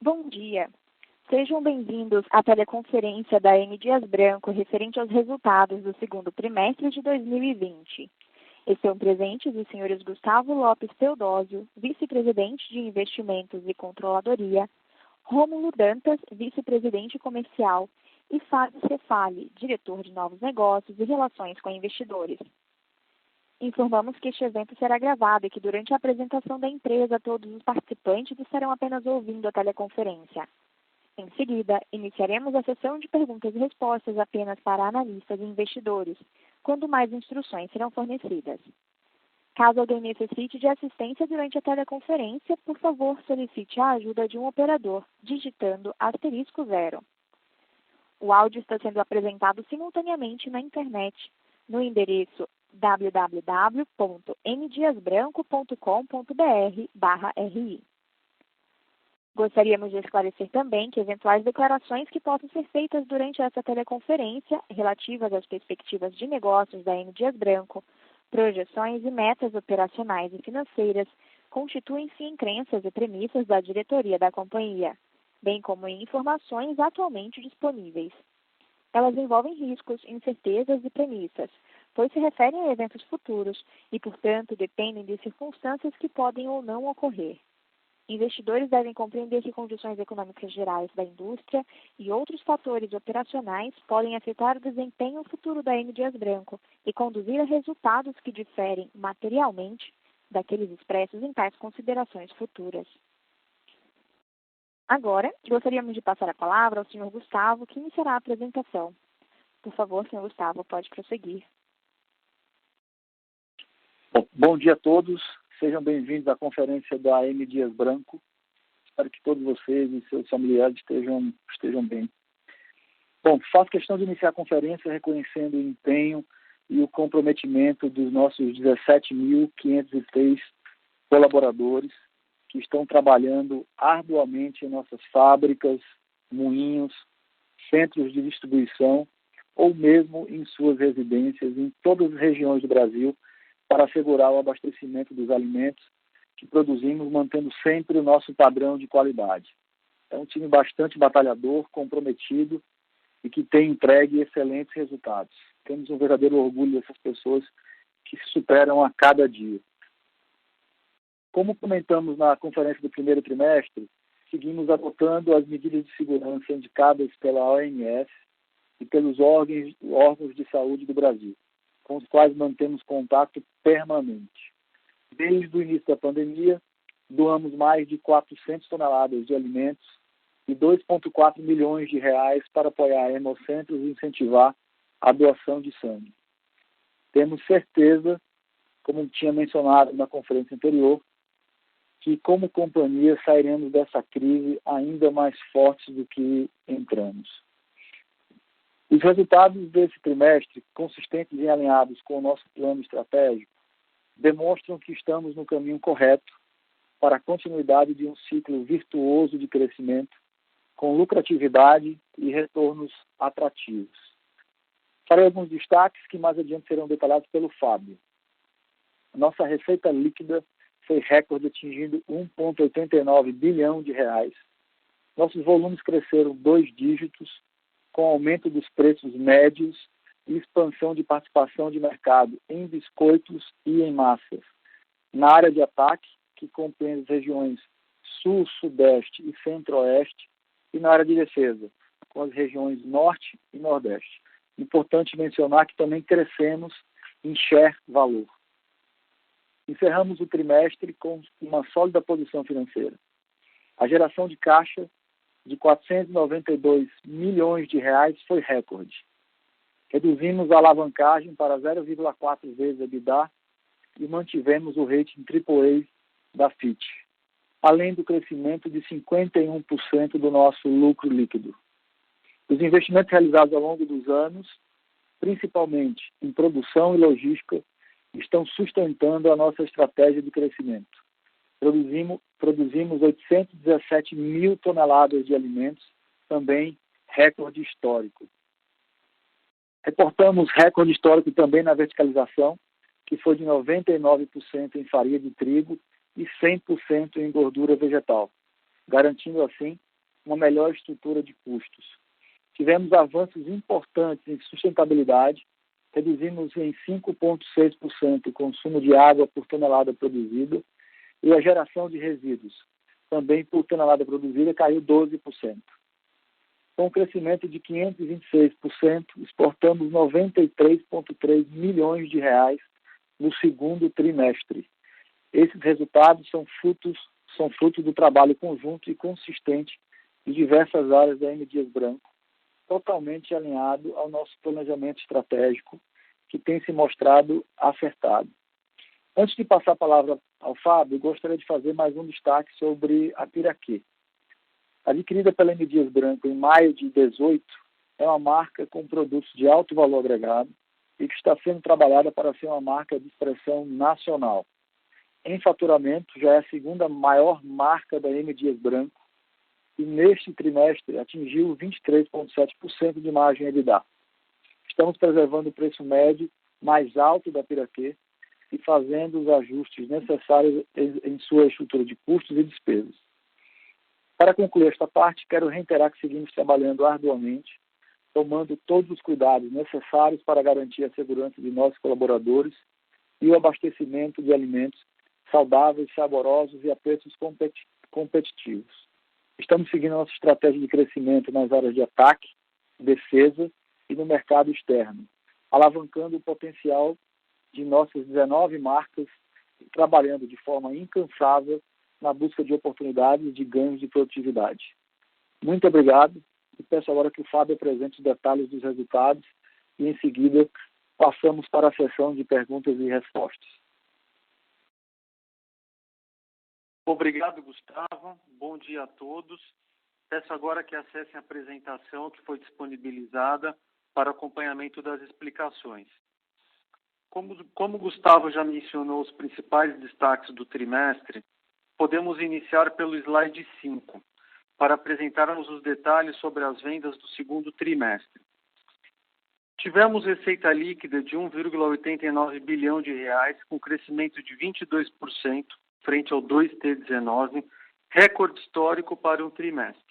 Bom dia. Sejam bem-vindos à teleconferência da M. Dias Branco referente aos resultados do segundo trimestre de 2020. Estão presentes os senhores Gustavo Lopes Teodósio, vice-presidente de Investimentos e Controladoria, Rômulo Dantas, vice-presidente comercial, e Fábio Cefali, diretor de Novos Negócios e Relações com Investidores. Informamos que este evento será gravado e que durante a apresentação da empresa todos os participantes estarão apenas ouvindo a teleconferência. Em seguida, iniciaremos a sessão de perguntas e respostas apenas para analistas e investidores, quando mais instruções serão fornecidas. Caso alguém necessite de assistência durante a teleconferência, por favor, solicite a ajuda de um operador, digitando *0. O áudio está sendo apresentado simultaneamente na internet, no endereço www.mdiasbranco.com.br/ri. Gostaríamos de esclarecer também que eventuais declarações que possam ser feitas durante essa teleconferência, relativas às perspectivas de negócios da M. Dias Branco, projeções e metas operacionais e financeiras, constituem-se em crenças e premissas da diretoria da companhia, bem como em informações atualmente disponíveis. Elas envolvem riscos, incertezas e premissas, pois se referem a eventos futuros e, portanto, dependem de circunstâncias que podem ou não ocorrer. Investidores devem compreender que condições econômicas gerais da indústria e outros fatores operacionais podem afetar o desempenho futuro da M. Dias Branco e conduzir a resultados que diferem materialmente daqueles expressos em tais considerações futuras. Agora, gostaríamos de passar a palavra ao Sr. Gustavo, que iniciará a apresentação. Por favor, Sr. Gustavo, pode prosseguir. Bom dia a todos. Sejam bem-vindos à conferência da M. Dias Branco. Espero que todos vocês e seus familiares estejam bem. Bom, faço questão de iniciar a conferência reconhecendo o empenho e o comprometimento dos nossos 17.503 colaboradores que estão trabalhando arduamente em nossas fábricas, moinhos, centros de distribuição ou mesmo em suas residências em todas as regiões do Brasil, para assegurar o abastecimento dos alimentos que produzimos, mantendo sempre o nosso padrão de qualidade. É um time bastante batalhador, comprometido e que tem entregue excelentes resultados. Temos um verdadeiro orgulho dessas pessoas que se superam a cada dia. Como comentamos na conferência do primeiro trimestre, seguimos adotando as medidas de segurança indicadas pela OMS e pelos órgãos de saúde do Brasil, com os quais mantemos contato permanente. Desde o início da pandemia, doamos mais de 400 toneladas de alimentos e 2,4 milhões de reais para apoiar hemocentros e incentivar a doação de sangue. Temos certeza, como tinha mencionado na conferência anterior, que como companhia sairemos dessa crise ainda mais fortes do que entramos. Os resultados desse trimestre, consistentes e alinhados com o nosso plano estratégico, demonstram que estamos no caminho correto para a continuidade de um ciclo virtuoso de crescimento, com lucratividade e retornos atrativos. Farei alguns destaques que mais adiante serão detalhados pelo Fábio. Nossa receita líquida foi recorde, atingindo 1,89 bilhão de reais. Nossos volumes cresceram 2 dígitos, com aumento dos preços médios e expansão de participação de mercado em biscoitos e em massas. Na área de ataque, que compreende as regiões Sul, Sudeste e Centro-Oeste, e na área de defesa, com as regiões Norte e Nordeste. Importante mencionar que também crescemos em share valor. Encerramos o trimestre com uma sólida posição financeira. A geração de caixa de 492 milhões de reais foi recorde. Reduzimos a alavancagem para 0,4 vezes a EBITDA e mantivemos o rating AAA da Fitch, além do crescimento de 51% do nosso lucro líquido. Os investimentos realizados ao longo dos anos, principalmente em produção e logística, estão sustentando a nossa estratégia de crescimento. Produzimos 817 mil toneladas de alimentos, também recorde histórico. Reportamos recorde histórico também na verticalização, que foi de 99% em farinha de trigo e 100% em gordura vegetal, garantindo assim uma melhor estrutura de custos. Tivemos avanços importantes em sustentabilidade, reduzimos em 5,6% o consumo de água por tonelada produzida e a geração de resíduos, também por tonelada produzida, caiu 12%. Com um crescimento de 526%, exportamos 93,3 milhões de reais no segundo trimestre. Esses resultados são frutos do trabalho conjunto e consistente de diversas áreas da M. Dias Branco, totalmente alinhado ao nosso planejamento estratégico, que tem se mostrado acertado. Antes de passar a palavra ao Fábio, gostaria de fazer mais um destaque sobre a Piraquê. Adquirida pela M. Dias Branco em maio de 2018, é uma marca com produtos de alto valor agregado e que está sendo trabalhada para ser uma marca de expressão nacional. Em faturamento, já é a segunda maior marca da M. Dias Branco e neste trimestre atingiu 23,7% de margem EBITDA. Estamos preservando o preço médio mais alto da Piraquê e fazendo os ajustes necessários em sua estrutura de custos e despesas. Para concluir esta parte, quero reiterar que seguimos trabalhando arduamente, tomando todos os cuidados necessários para garantir a segurança de nossos colaboradores e o abastecimento de alimentos saudáveis, saborosos e a preços competitivos. Estamos seguindo a nossa estratégia de crescimento nas áreas de ataque, defesa e no mercado externo, alavancando o potencial de nossas 19 marcas e trabalhando de forma incansável na busca de oportunidades de ganhos de produtividade. Muito obrigado e peço agora que o Fábio apresente os detalhes dos resultados e, em seguida, passamos para a sessão de perguntas e respostas. Obrigado, Gustavo. Bom dia a todos. Peço agora que acessem a apresentação que foi disponibilizada para acompanhamento das explicações. Como Gustavo já mencionou os principais destaques do trimestre, podemos iniciar pelo slide 5, para apresentarmos os detalhes sobre as vendas do segundo trimestre. Tivemos receita líquida de 1,89 bilhão de reais, com crescimento de 22% frente ao 2T19, recorde histórico para um trimestre.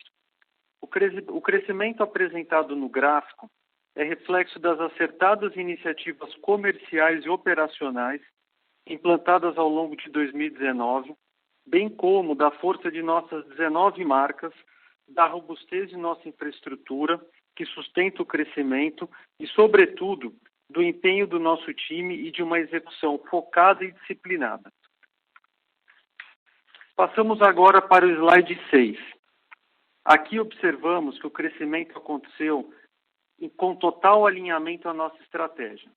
O crescimento apresentado no gráfico é reflexo das acertadas iniciativas comerciais e operacionais implantadas ao longo de 2019, bem como da força de nossas 19 marcas, da robustez de nossa infraestrutura, que sustenta o crescimento e, sobretudo, do empenho do nosso time e de uma execução focada e disciplinada. Passamos agora para o slide 6. Aqui observamos que o crescimento aconteceu com total alinhamento à nossa estratégia.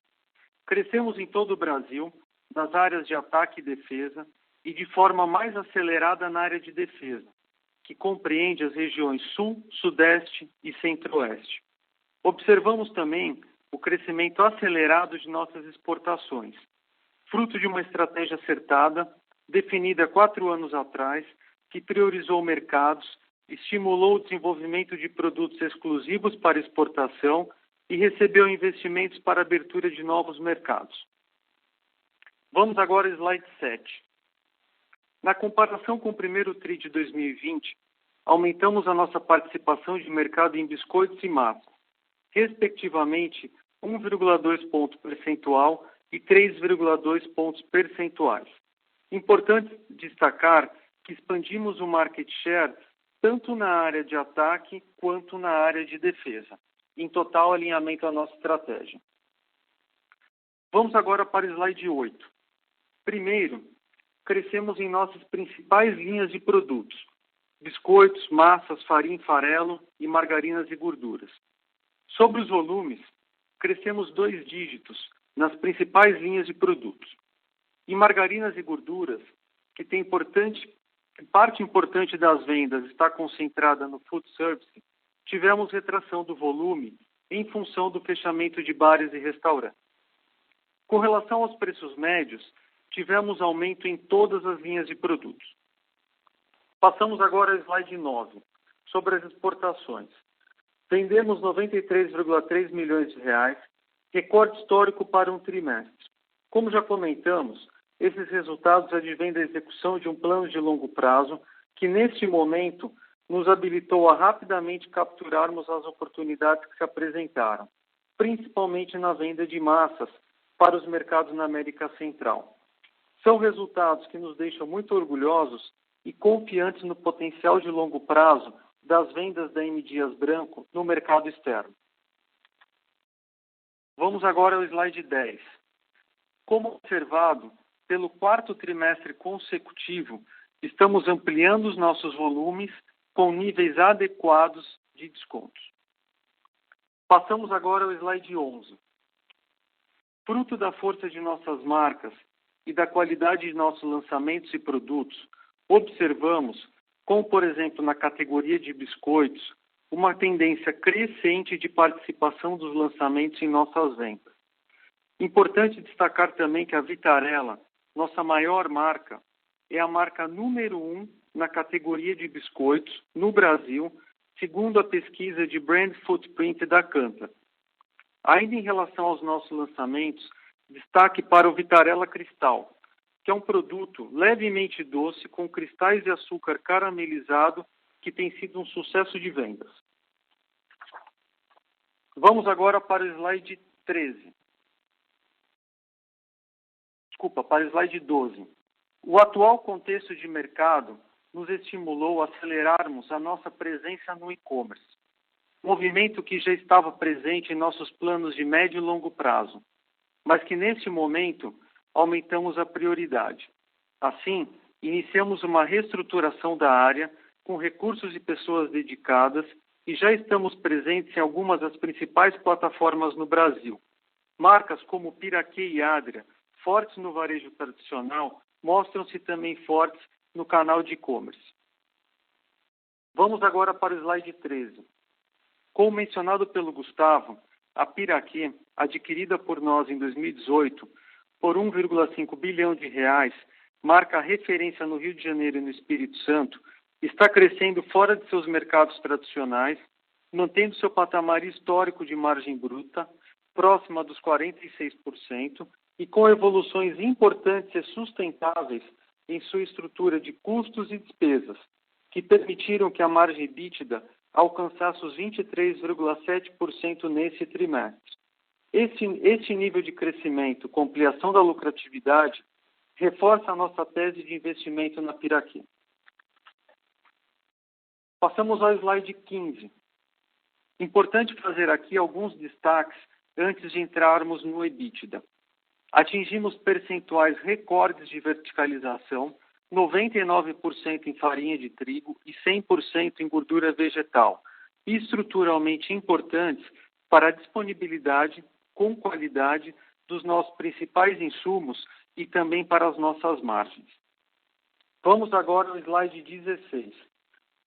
Crescemos em todo o Brasil, nas áreas de ataque e defesa, e de forma mais acelerada na área de defesa, que compreende as regiões Sul, Sudeste e Centro-Oeste. Observamos também o crescimento acelerado de nossas exportações, fruto de uma estratégia acertada, definida 4 anos atrás, que priorizou mercados, estimulou o desenvolvimento de produtos exclusivos para exportação e recebeu investimentos para a abertura de novos mercados. Vamos agora ao slide 7. Na comparação com o primeiro TRI de 2020, aumentamos a nossa participação de mercado em biscoitos e massas, respectivamente 1,2 ponto percentual e 3,2 pontos percentuais. Importante destacar que expandimos o market share tanto na área de ataque quanto na área de defesa, em total alinhamento à nossa estratégia. Vamos agora para o slide 8. Primeiro, crescemos em nossas principais linhas de produtos: biscoitos, massas, farinha e farelo e margarinas e gorduras. Sobre os volumes, crescemos 2 dígitos nas principais linhas de produtos. Em margarinas e gorduras, que parte importante das vendas está concentrada no food service, tivemos retração do volume em função do fechamento de bares e restaurantes. Com relação aos preços médios, tivemos aumento em todas as linhas de produtos. Passamos agora ao slide 9, sobre as exportações. Vendemos 93,3 milhões de reais, recorde histórico para um trimestre. Como já comentamos, esses resultados advêm da execução de um plano de longo prazo que, neste momento, nos habilitou a rapidamente capturarmos as oportunidades que se apresentaram, principalmente na venda de massas para os mercados na América Central. São resultados que nos deixam muito orgulhosos e confiantes no potencial de longo prazo das vendas da M. Dias Branco no mercado externo. Vamos agora ao slide 10. Como observado, pelo quarto trimestre consecutivo, estamos ampliando os nossos volumes com níveis adequados de descontos. Passamos agora ao slide 11. Fruto da força de nossas marcas e da qualidade de nossos lançamentos e produtos, observamos, como por exemplo na categoria de biscoitos, uma tendência crescente de participação dos lançamentos em nossas vendas. Importante destacar também que a Vitarella, nossa maior marca, é a marca número 1 na categoria de biscoitos no Brasil, segundo a pesquisa de Brand Footprint da Kantar. Ainda em relação aos nossos lançamentos, destaque para o Vitarella Cristal, que é um produto levemente doce com cristais de açúcar caramelizado que tem sido um sucesso de vendas. Vamos agora para o slide 13. Para o slide 12. O atual contexto de mercado nos estimulou a acelerarmos a nossa presença no e-commerce, movimento que já estava presente em nossos planos de médio e longo prazo, mas que neste momento aumentamos a prioridade. Assim, iniciamos uma reestruturação da área com recursos e pessoas dedicadas e já estamos presentes em algumas das principais plataformas no Brasil. Marcas como Piraquê e Adria, fortes no varejo tradicional, mostram-se também fortes no canal de e-commerce. Vamos agora para o slide 13. Como mencionado pelo Gustavo, a Piraquê, adquirida por nós em 2018 por 1,5 bilhão de reais, marca referência no Rio de Janeiro e no Espírito Santo, está crescendo fora de seus mercados tradicionais, mantendo seu patamar histórico de margem bruta, próxima dos 46%, e com evoluções importantes e sustentáveis em sua estrutura de custos e despesas, que permitiram que a margem EBITDA alcançasse os 23,7% nesse trimestre. Este nível de crescimento com ampliação da lucratividade reforça a nossa tese de investimento na Piraquê. Passamos ao slide 15. Importante fazer aqui alguns destaques antes de entrarmos no EBITDA. Atingimos percentuais recordes de verticalização, 99% em farinha de trigo e 100% em gordura vegetal, e estruturalmente importantes para a disponibilidade com qualidade dos nossos principais insumos e também para as nossas margens. Vamos agora ao slide 16.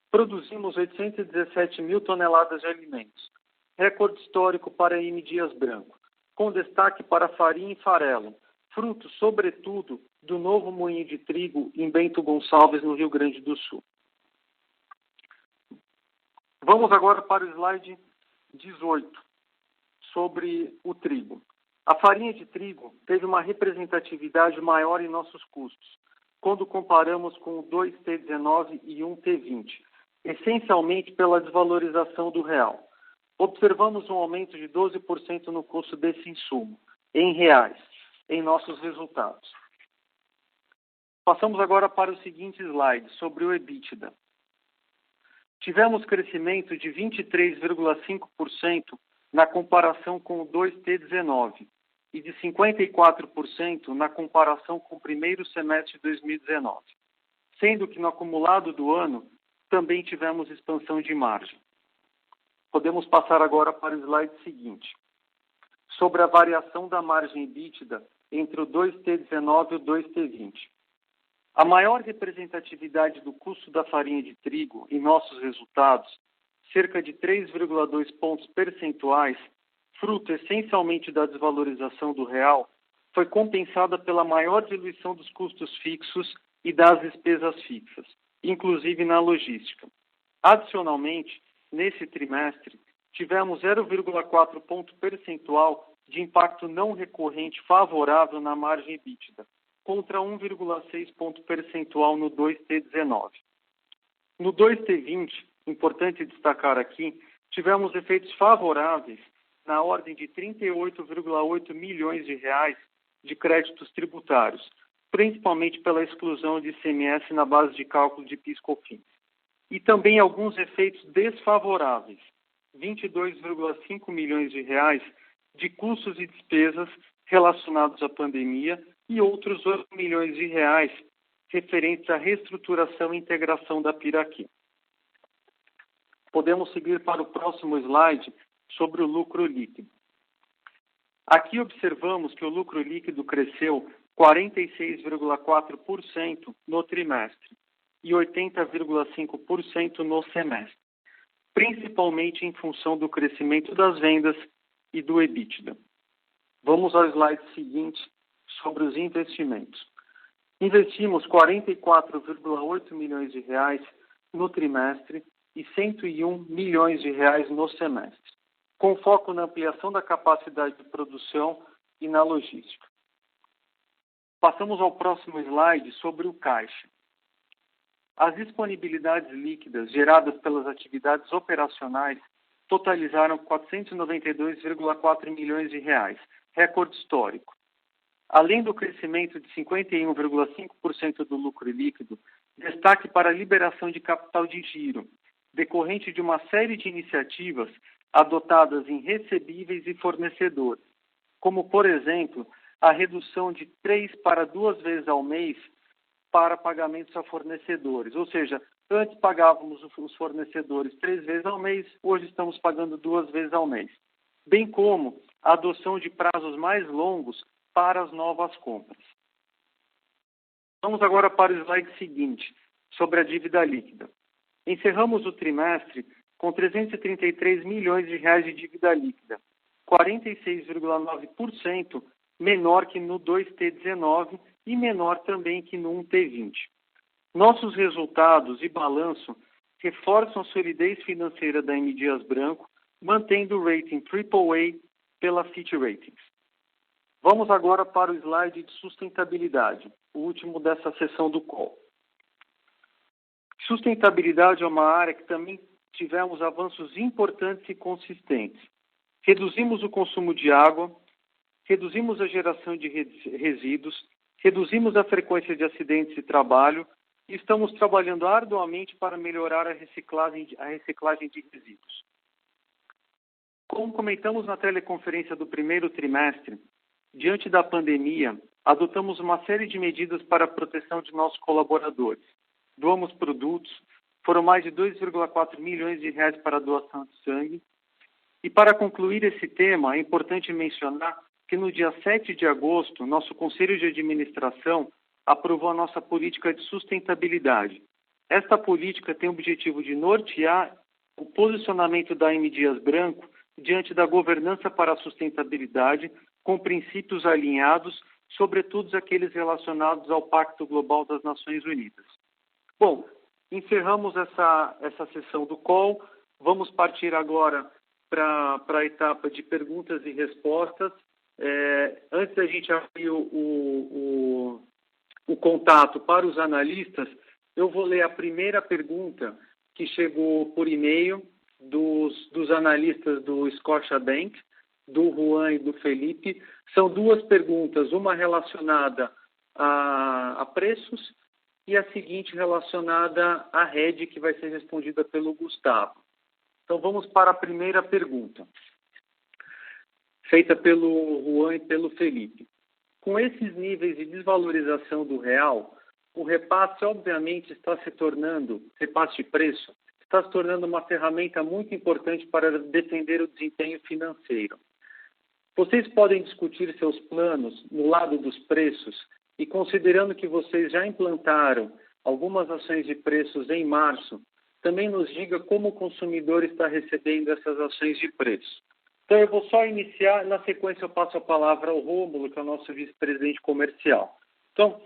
Produzimos 817 mil toneladas de alimentos, recorde histórico para a M. Dias Branco, com destaque para farinha e farelo, fruto, sobretudo, do novo moinho de trigo em Bento Gonçalves, no Rio Grande do Sul. Vamos agora para o slide 18, sobre o trigo. A farinha de trigo teve uma representatividade maior em nossos custos, quando comparamos com o 2T19 e 1T20, essencialmente pela desvalorização do real. Observamos um aumento de 12% no custo desse insumo, em reais, em nossos resultados. Passamos agora para o seguinte slide, sobre o EBITDA. Tivemos crescimento de 23,5% na comparação com o 2T19 e de 54% na comparação com o primeiro semestre de 2019, sendo que no acumulado do ano também tivemos expansão de margem. Podemos passar agora para o slide seguinte, sobre a variação da margem EBITDA entre o 2T19 e o 2T20. A maior representatividade do custo da farinha de trigo em nossos resultados, cerca de 3,2 pontos percentuais, fruto essencialmente da desvalorização do real, foi compensada pela maior diluição dos custos fixos e das despesas fixas, inclusive na logística. Adicionalmente, nesse trimestre, tivemos 0,4 ponto percentual de impacto não recorrente favorável na margem EBITDA, contra 1,6 ponto percentual no 2T19. No 2T20, importante destacar aqui, tivemos efeitos favoráveis na ordem de 38,8 milhões de reais de créditos tributários, principalmente pela exclusão de ICMS na base de cálculo de PIS/COFINS. E também alguns efeitos desfavoráveis, 22,5 milhões de reais de custos e despesas relacionados à pandemia e outros 8 milhões de reais referentes à reestruturação e integração da Piraquê. Podemos seguir para o próximo slide sobre o lucro líquido. Aqui observamos que o lucro líquido cresceu 46,4% no trimestre e 80,5% no semestre, principalmente em função do crescimento das vendas e do EBITDA. Vamos ao slide seguinte sobre os investimentos. Investimos 44,8 milhões de reais no trimestre e 101 milhões de reais no semestre, com foco na ampliação da capacidade de produção e na logística. Passamos ao próximo slide sobre o caixa. As disponibilidades líquidas geradas pelas atividades operacionais totalizaram 492,4 milhões de reais, recorde histórico. Além do crescimento de 51,5% do lucro líquido, destaque para a liberação de capital de giro, decorrente de uma série de iniciativas adotadas em recebíveis e fornecedores, como, por exemplo, a redução de 3 para 2 vezes ao mês para pagamentos a fornecedores. Ou seja, antes pagávamos os fornecedores 3 vezes ao mês, hoje estamos pagando 2 vezes ao mês. Bem como a adoção de prazos mais longos para as novas compras. Vamos agora para o slide seguinte, sobre a dívida líquida. Encerramos o trimestre com 333 milhões de reais de dívida líquida, 46,9% menor que no 2T19 e menor também que no 1T20. Nossos resultados e balanço reforçam a solidez financeira da M. Dias Branco, mantendo o rating AAA pela Fitch Ratings. Vamos agora para o slide de sustentabilidade, o último dessa sessão do call. Sustentabilidade é uma área que também tivemos avanços importantes e consistentes. Reduzimos o consumo de água, reduzimos a geração de resíduos, reduzimos a frequência de acidentes de trabalho e estamos trabalhando arduamente para melhorar a reciclagem de resíduos. Como comentamos na teleconferência do primeiro trimestre, diante da pandemia, adotamos uma série de medidas para a proteção de nossos colaboradores. Doamos produtos, foram mais de 2,4 milhões de reais para a doação de sangue. E para concluir esse tema, é importante mencionar que no dia 7 de agosto, nosso Conselho de Administração aprovou a nossa política de sustentabilidade. Esta política tem o objetivo de nortear o posicionamento da M. Dias Branco diante da governança para a sustentabilidade, com princípios alinhados, sobretudo aqueles relacionados ao Pacto Global das Nações Unidas. Bom, encerramos essa sessão do call. Vamos partir agora para a etapa de perguntas e respostas. Antes da gente abrir o contato para os analistas, eu vou ler a primeira pergunta que chegou por e-mail dos analistas do Scotiabank, do Juan e do Felipe. São duas perguntas, uma relacionada a preços e a seguinte relacionada à rede, que vai ser respondida pelo Gustavo. Então vamos para a primeira pergunta, feita pelo Juan e pelo Felipe. Com esses níveis de desvalorização do real, o repasse, obviamente, repasse de preço, está se tornando uma ferramenta muito importante para defender o desempenho financeiro. Vocês podem discutir seus planos no lado dos preços e, considerando que vocês já implantaram algumas ações de preços em março, também nos diga como o consumidor está recebendo essas ações de preço. Então, eu vou só iniciar, na sequência eu passo a palavra ao Rômulo, que é o nosso vice-presidente comercial. Então,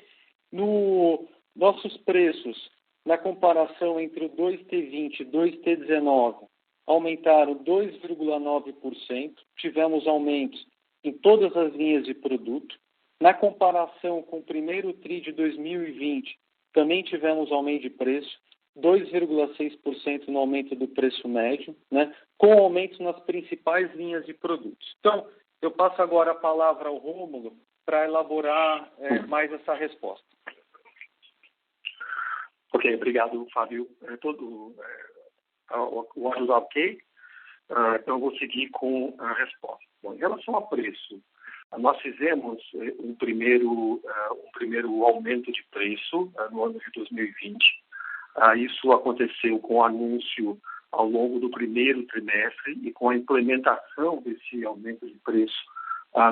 nossos preços, na comparação entre o 2T20 e 2T19, aumentaram 2,9%, tivemos aumentos em todas as linhas de produto. Na comparação com o primeiro TRI de 2020, também tivemos aumento de preço. 2,6% no aumento do preço médio, né, com aumento nas principais linhas de produtos. Então, eu passo agora a palavra ao Rômulo para elaborar mais essa resposta. Ok, obrigado, Fábio. O áudio está ok? Então, eu vou seguir com a resposta. Bom, em relação a preço, nós fizemos um primeiro aumento de preço no ano de 2020. Isso aconteceu com o anúncio ao longo do primeiro trimestre e com a implementação desse aumento de preço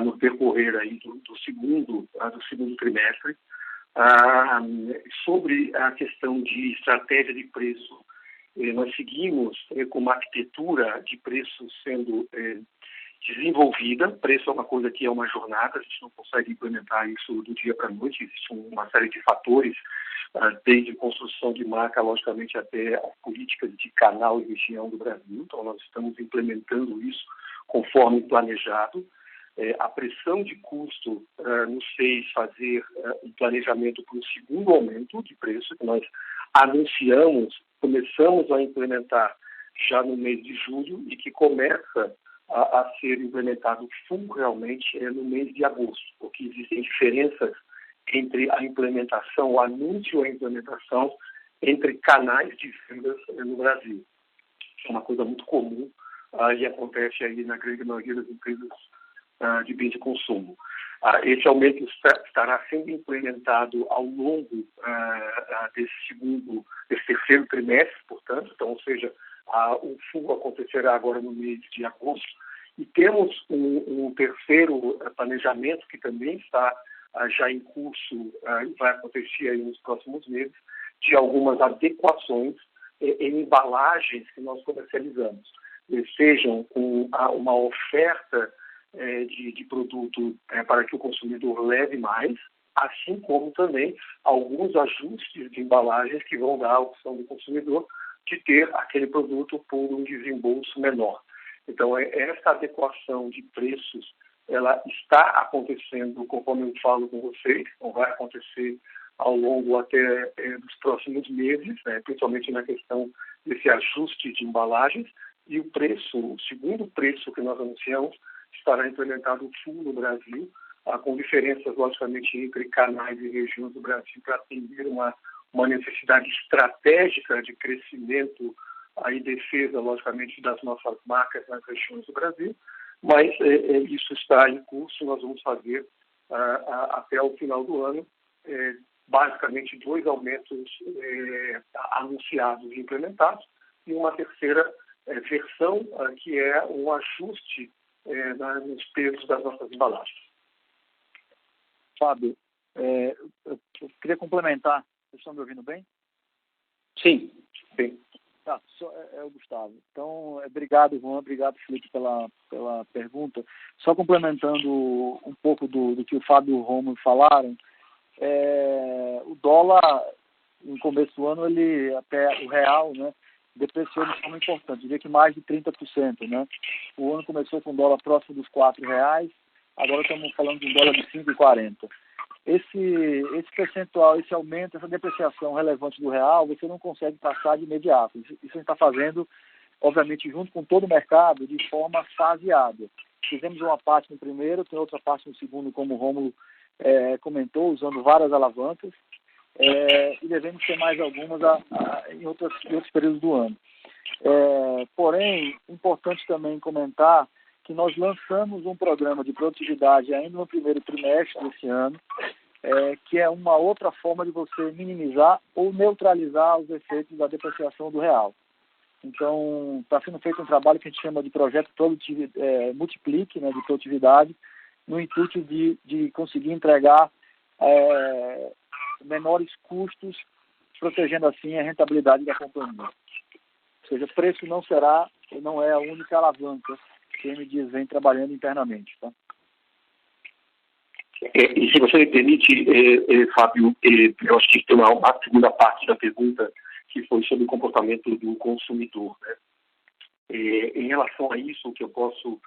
no decorrer aí do segundo trimestre. Sobre a questão de estratégia de preço, nós seguimos com uma arquitetura de preço sendo desenvolvida. Preço é uma coisa que é uma jornada, a gente não consegue implementar isso do dia para a noite, existe uma série de fatores, desde construção de marca, logicamente, até as políticas de canal e região do Brasil. Então, nós estamos implementando isso conforme planejado. A pressão de custo nos fez fazer um planejamento para o segundo aumento de preço, que nós começamos a implementar já no mês de julho e que começa a ser implementado full realmente no mês de agosto, porque existem diferenças entre a implementação, o anúncio e a implementação entre canais de vendas no Brasil. Isso é uma coisa muito comum e acontece aí na grande maioria das empresas de bens de consumo. Esse aumento estará sendo implementado ao longo desse terceiro trimestre, portanto, então, ou seja, o full acontecerá agora no mês de agosto. E temos um terceiro planejamento que também está já em curso e vai acontecer aí nos próximos meses, de algumas adequações em embalagens que nós comercializamos, sejam com uma oferta de produto para que o consumidor leve mais, assim como também alguns ajustes de embalagens que vão dar a opção do consumidor de ter aquele produto por um desembolso menor. Então, essa adequação de preços, ela está acontecendo, conforme eu falo com vocês, então vai acontecer ao longo até dos próximos meses, né, principalmente na questão desse ajuste de embalagens, e o segundo preço que nós anunciamos, estará implementado full no Brasil, com diferenças, logicamente, entre canais e regiões do Brasil para atender uma necessidade estratégica de crescimento e defesa, logicamente, das nossas marcas nas regiões do Brasil, mas isso está em curso. Nós vamos fazer até o final do ano, basicamente 2 aumentos anunciados e implementados e uma terceira versão que é um ajuste nos pesos das nossas embalagens. Fábio, eu queria complementar. Vocês estão me ouvindo bem? Sim. Tá, é o Gustavo. Então, obrigado, Juan, obrigado, Felipe, pela pergunta. Só complementando um pouco do que o Fábio e o Romulo falaram, o dólar, no começo do ano, até o real, né, depreciou de forma importante, diria que mais de 30%, né? O ano começou com dólar próximo dos R$4, agora estamos falando de um dólar de 5,40. Esse percentual, esse aumento, essa depreciação relevante do real, você não consegue passar de imediato. Isso a gente está fazendo, obviamente, junto com todo o mercado, de forma faseada. Fizemos uma parte no primeiro, tem outra parte no segundo, como o Rômulo comentou, usando várias alavancas, e devemos ter mais algumas em outros períodos do ano. Porém, importante também comentar que nós lançamos um programa de produtividade ainda no primeiro trimestre desse ano, que é uma outra forma de você minimizar ou neutralizar os efeitos da depreciação do real. Então, está sendo feito um trabalho que a gente chama de projeto Multiplique, né, de produtividade, no intuito de conseguir entregar menores custos, protegendo assim a rentabilidade da companhia. Ou seja, preço não é a única alavanca que a M. Dias vem trabalhando internamente. Tá? E se você me permite, Fábio, eu acho que tem uma segunda parte da pergunta que foi sobre o comportamento do consumidor. Né? Em relação a isso, o que eu posso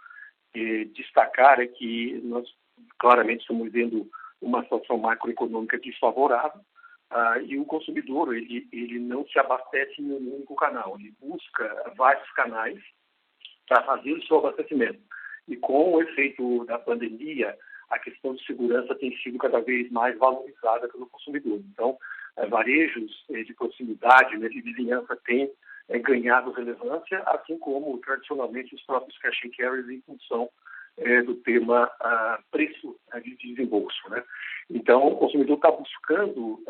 destacar é que nós claramente estamos vendo uma situação macroeconômica desfavorável, E o consumidor, ele não se abastece em um único canal, ele busca vários canais para fazer o seu abastecimento. E com o efeito da pandemia, a questão de segurança tem sido cada vez mais valorizada pelo consumidor. Então, varejos de proximidade, né, de vizinhança, têm ganhado relevância, assim como, tradicionalmente, os próprios cash and carries em função do tema preço de desembolso, né? Então, o consumidor está buscando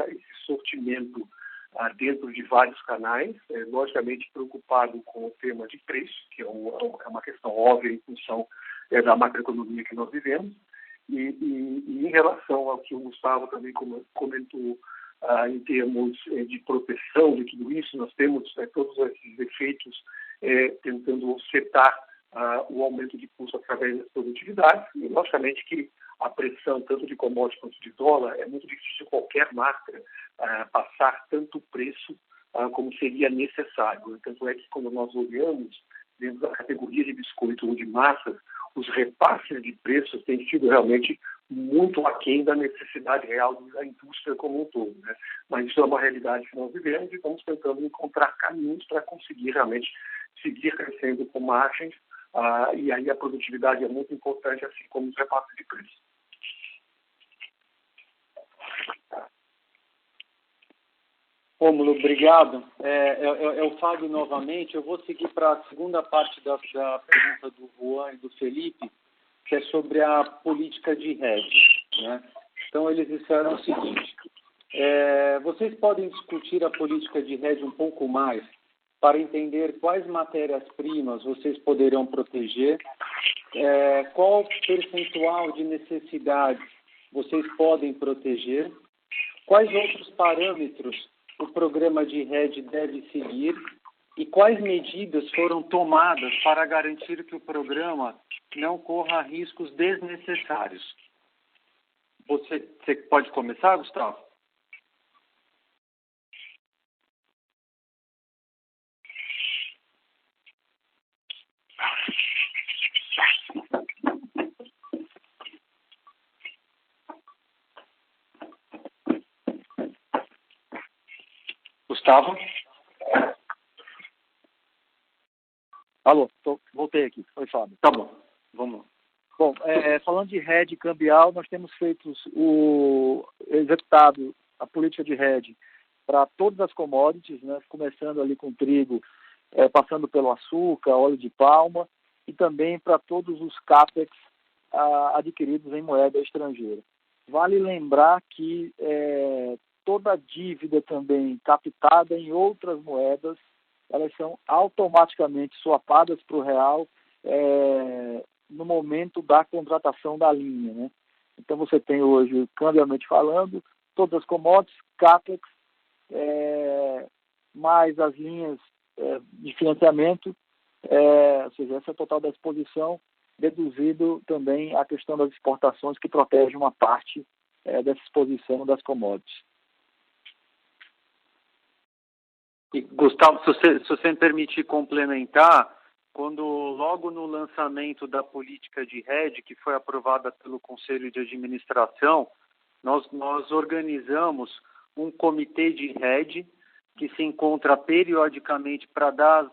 esse sortimento dentro de vários canais, logicamente preocupado com o tema de preço, que é uma questão óbvia em função da macroeconomia que nós vivemos, e em relação ao que o Gustavo também comentou em termos de proteção de tudo isso, nós temos todos esses efeitos tentando setar o aumento de custo através das produtividades, e logicamente que a pressão tanto de commodities quanto de dólar, é muito difícil qualquer marca passar tanto preço como seria necessário. Tanto é que quando nós olhamos dentro da categoria de biscoito ou de massas, os repasses de preços têm sido realmente muito aquém da necessidade real da indústria como um todo, né? Mas isso é uma realidade que nós vivemos e estamos tentando encontrar caminhos para conseguir realmente seguir crescendo com margens, e aí a produtividade é muito importante, assim como os repasses de preço. Rômulo, obrigado. É o Fábio novamente. Eu vou seguir para a segunda parte da pergunta do Juan e do Felipe, que é sobre a política de hedge, né? Então, eles disseram o seguinte: vocês podem discutir a política de hedge um pouco mais para entender quais matérias-primas vocês poderão proteger, qual percentual de necessidade vocês podem proteger, quais outros parâmetros o programa de hedge deve seguir e quais medidas foram tomadas para garantir que o programa não corra riscos desnecessários. Você pode começar, Gustavo? Gustavo? Alô, voltei aqui. Oi, Fábio. Tá bom, vamos lá. Bom, falando de hedge cambial, nós temos feito executado a política de hedge para todas as commodities, né, começando ali com trigo, passando pelo açúcar, óleo de palma, e também para todos os CAPEX adquiridos em moeda estrangeira. Vale lembrar que toda dívida também captada em outras moedas, elas são automaticamente swapadas para o real no momento da contratação da linha, né? Então você tem hoje, cambialmente falando, todas as commodities, CAPEX, mais as linhas de financiamento, ou seja, essa é a total da exposição, deduzido também a questão das exportações, que protege uma parte dessa exposição das commodities. E, Gustavo, se você me permitir complementar, logo no lançamento da política de hedge, que foi aprovada pelo Conselho de Administração, nós organizamos um comitê de hedge que se encontra periodicamente para dar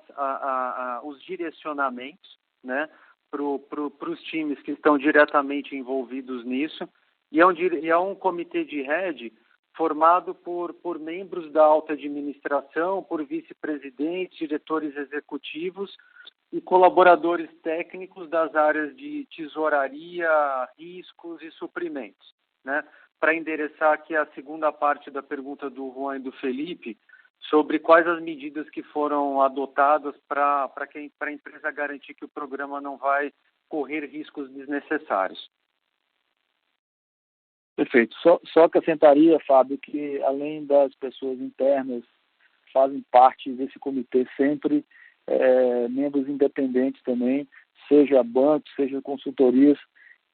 os direcionamentos, né, para os times que estão diretamente envolvidos nisso, e é um comitê de hedge formado por membros da alta administração, por vice-presidentes, diretores executivos e colaboradores técnicos das áreas de tesouraria, riscos e suprimentos, né? Para endereçar aqui a segunda parte da pergunta do Juan e do Felipe, sobre quais as medidas que foram adotadas para a empresa garantir que o programa não vai correr riscos desnecessários. Perfeito. Só acrescentaria, Fábio, que além das pessoas internas, fazem parte desse comitê sempre membros independentes também, seja bancos, seja consultorias,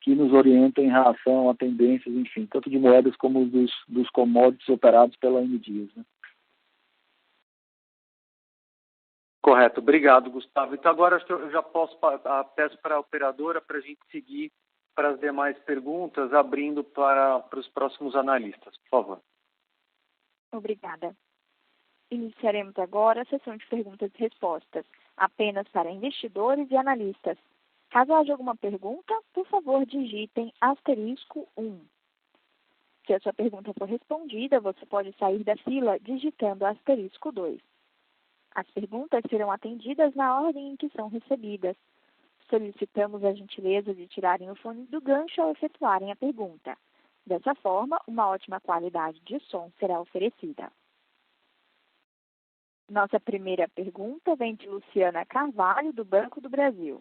que nos orientam em relação a tendências, enfim, tanto de moedas como dos commodities operados pela M. Dias, né? Correto. Obrigado, Gustavo. Então agora eu já peço para a operadora para a gente seguir para as demais perguntas, abrindo para os próximos analistas, por favor. Obrigada. Iniciaremos agora a sessão de perguntas e respostas, apenas para investidores e analistas. Caso haja alguma pergunta, por favor, digitem *1. Se a sua pergunta for respondida, você pode sair da fila digitando *2. As perguntas serão atendidas na ordem em que são recebidas. Solicitamos a gentileza de tirarem o fone do gancho ao efetuarem a pergunta. Dessa forma, uma ótima qualidade de som será oferecida. Nossa primeira pergunta vem de Luciana Carvalho, do Banco do Brasil.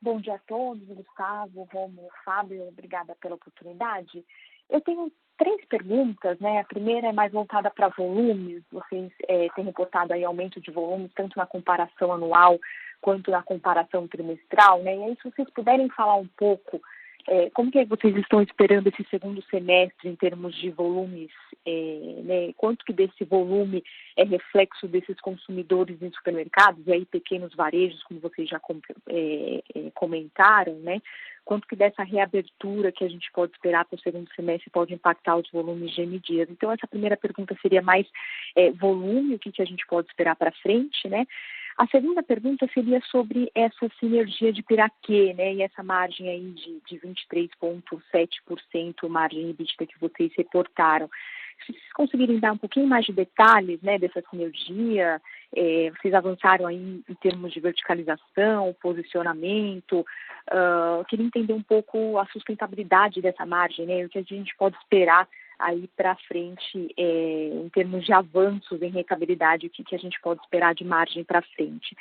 Bom dia a todos, Gustavo, Rômulo, Fábio, obrigada pela oportunidade. Eu tenho 3 perguntas, né? A primeira é mais voltada para volumes. Vocês têm reportado aí aumento de volumes, tanto na comparação anual quanto na comparação trimestral, né? E aí, se vocês puderem falar um pouco como que vocês estão esperando esse segundo semestre em termos de volumes, né? Quanto que desse volume é reflexo desses consumidores em supermercados, e aí pequenos varejos, como vocês já comentaram, né? Quanto que dessa reabertura que a gente pode esperar para o segundo semestre pode impactar os volumes de M Dias. Então, essa primeira pergunta seria mais volume, o que a gente pode esperar para frente, né? A segunda pergunta seria sobre essa sinergia de Piraquê, né, e essa margem aí de 23,7% margem EBITDA que vocês reportaram. Se vocês conseguirem dar um pouquinho mais de detalhes, né, dessa sinergia, vocês avançaram aí em termos de verticalização, posicionamento, queria entender um pouco a sustentabilidade dessa margem, né, o que a gente pode esperar aí para frente, em termos de avanços em rentabilidade, o que a gente pode esperar de margem para frente.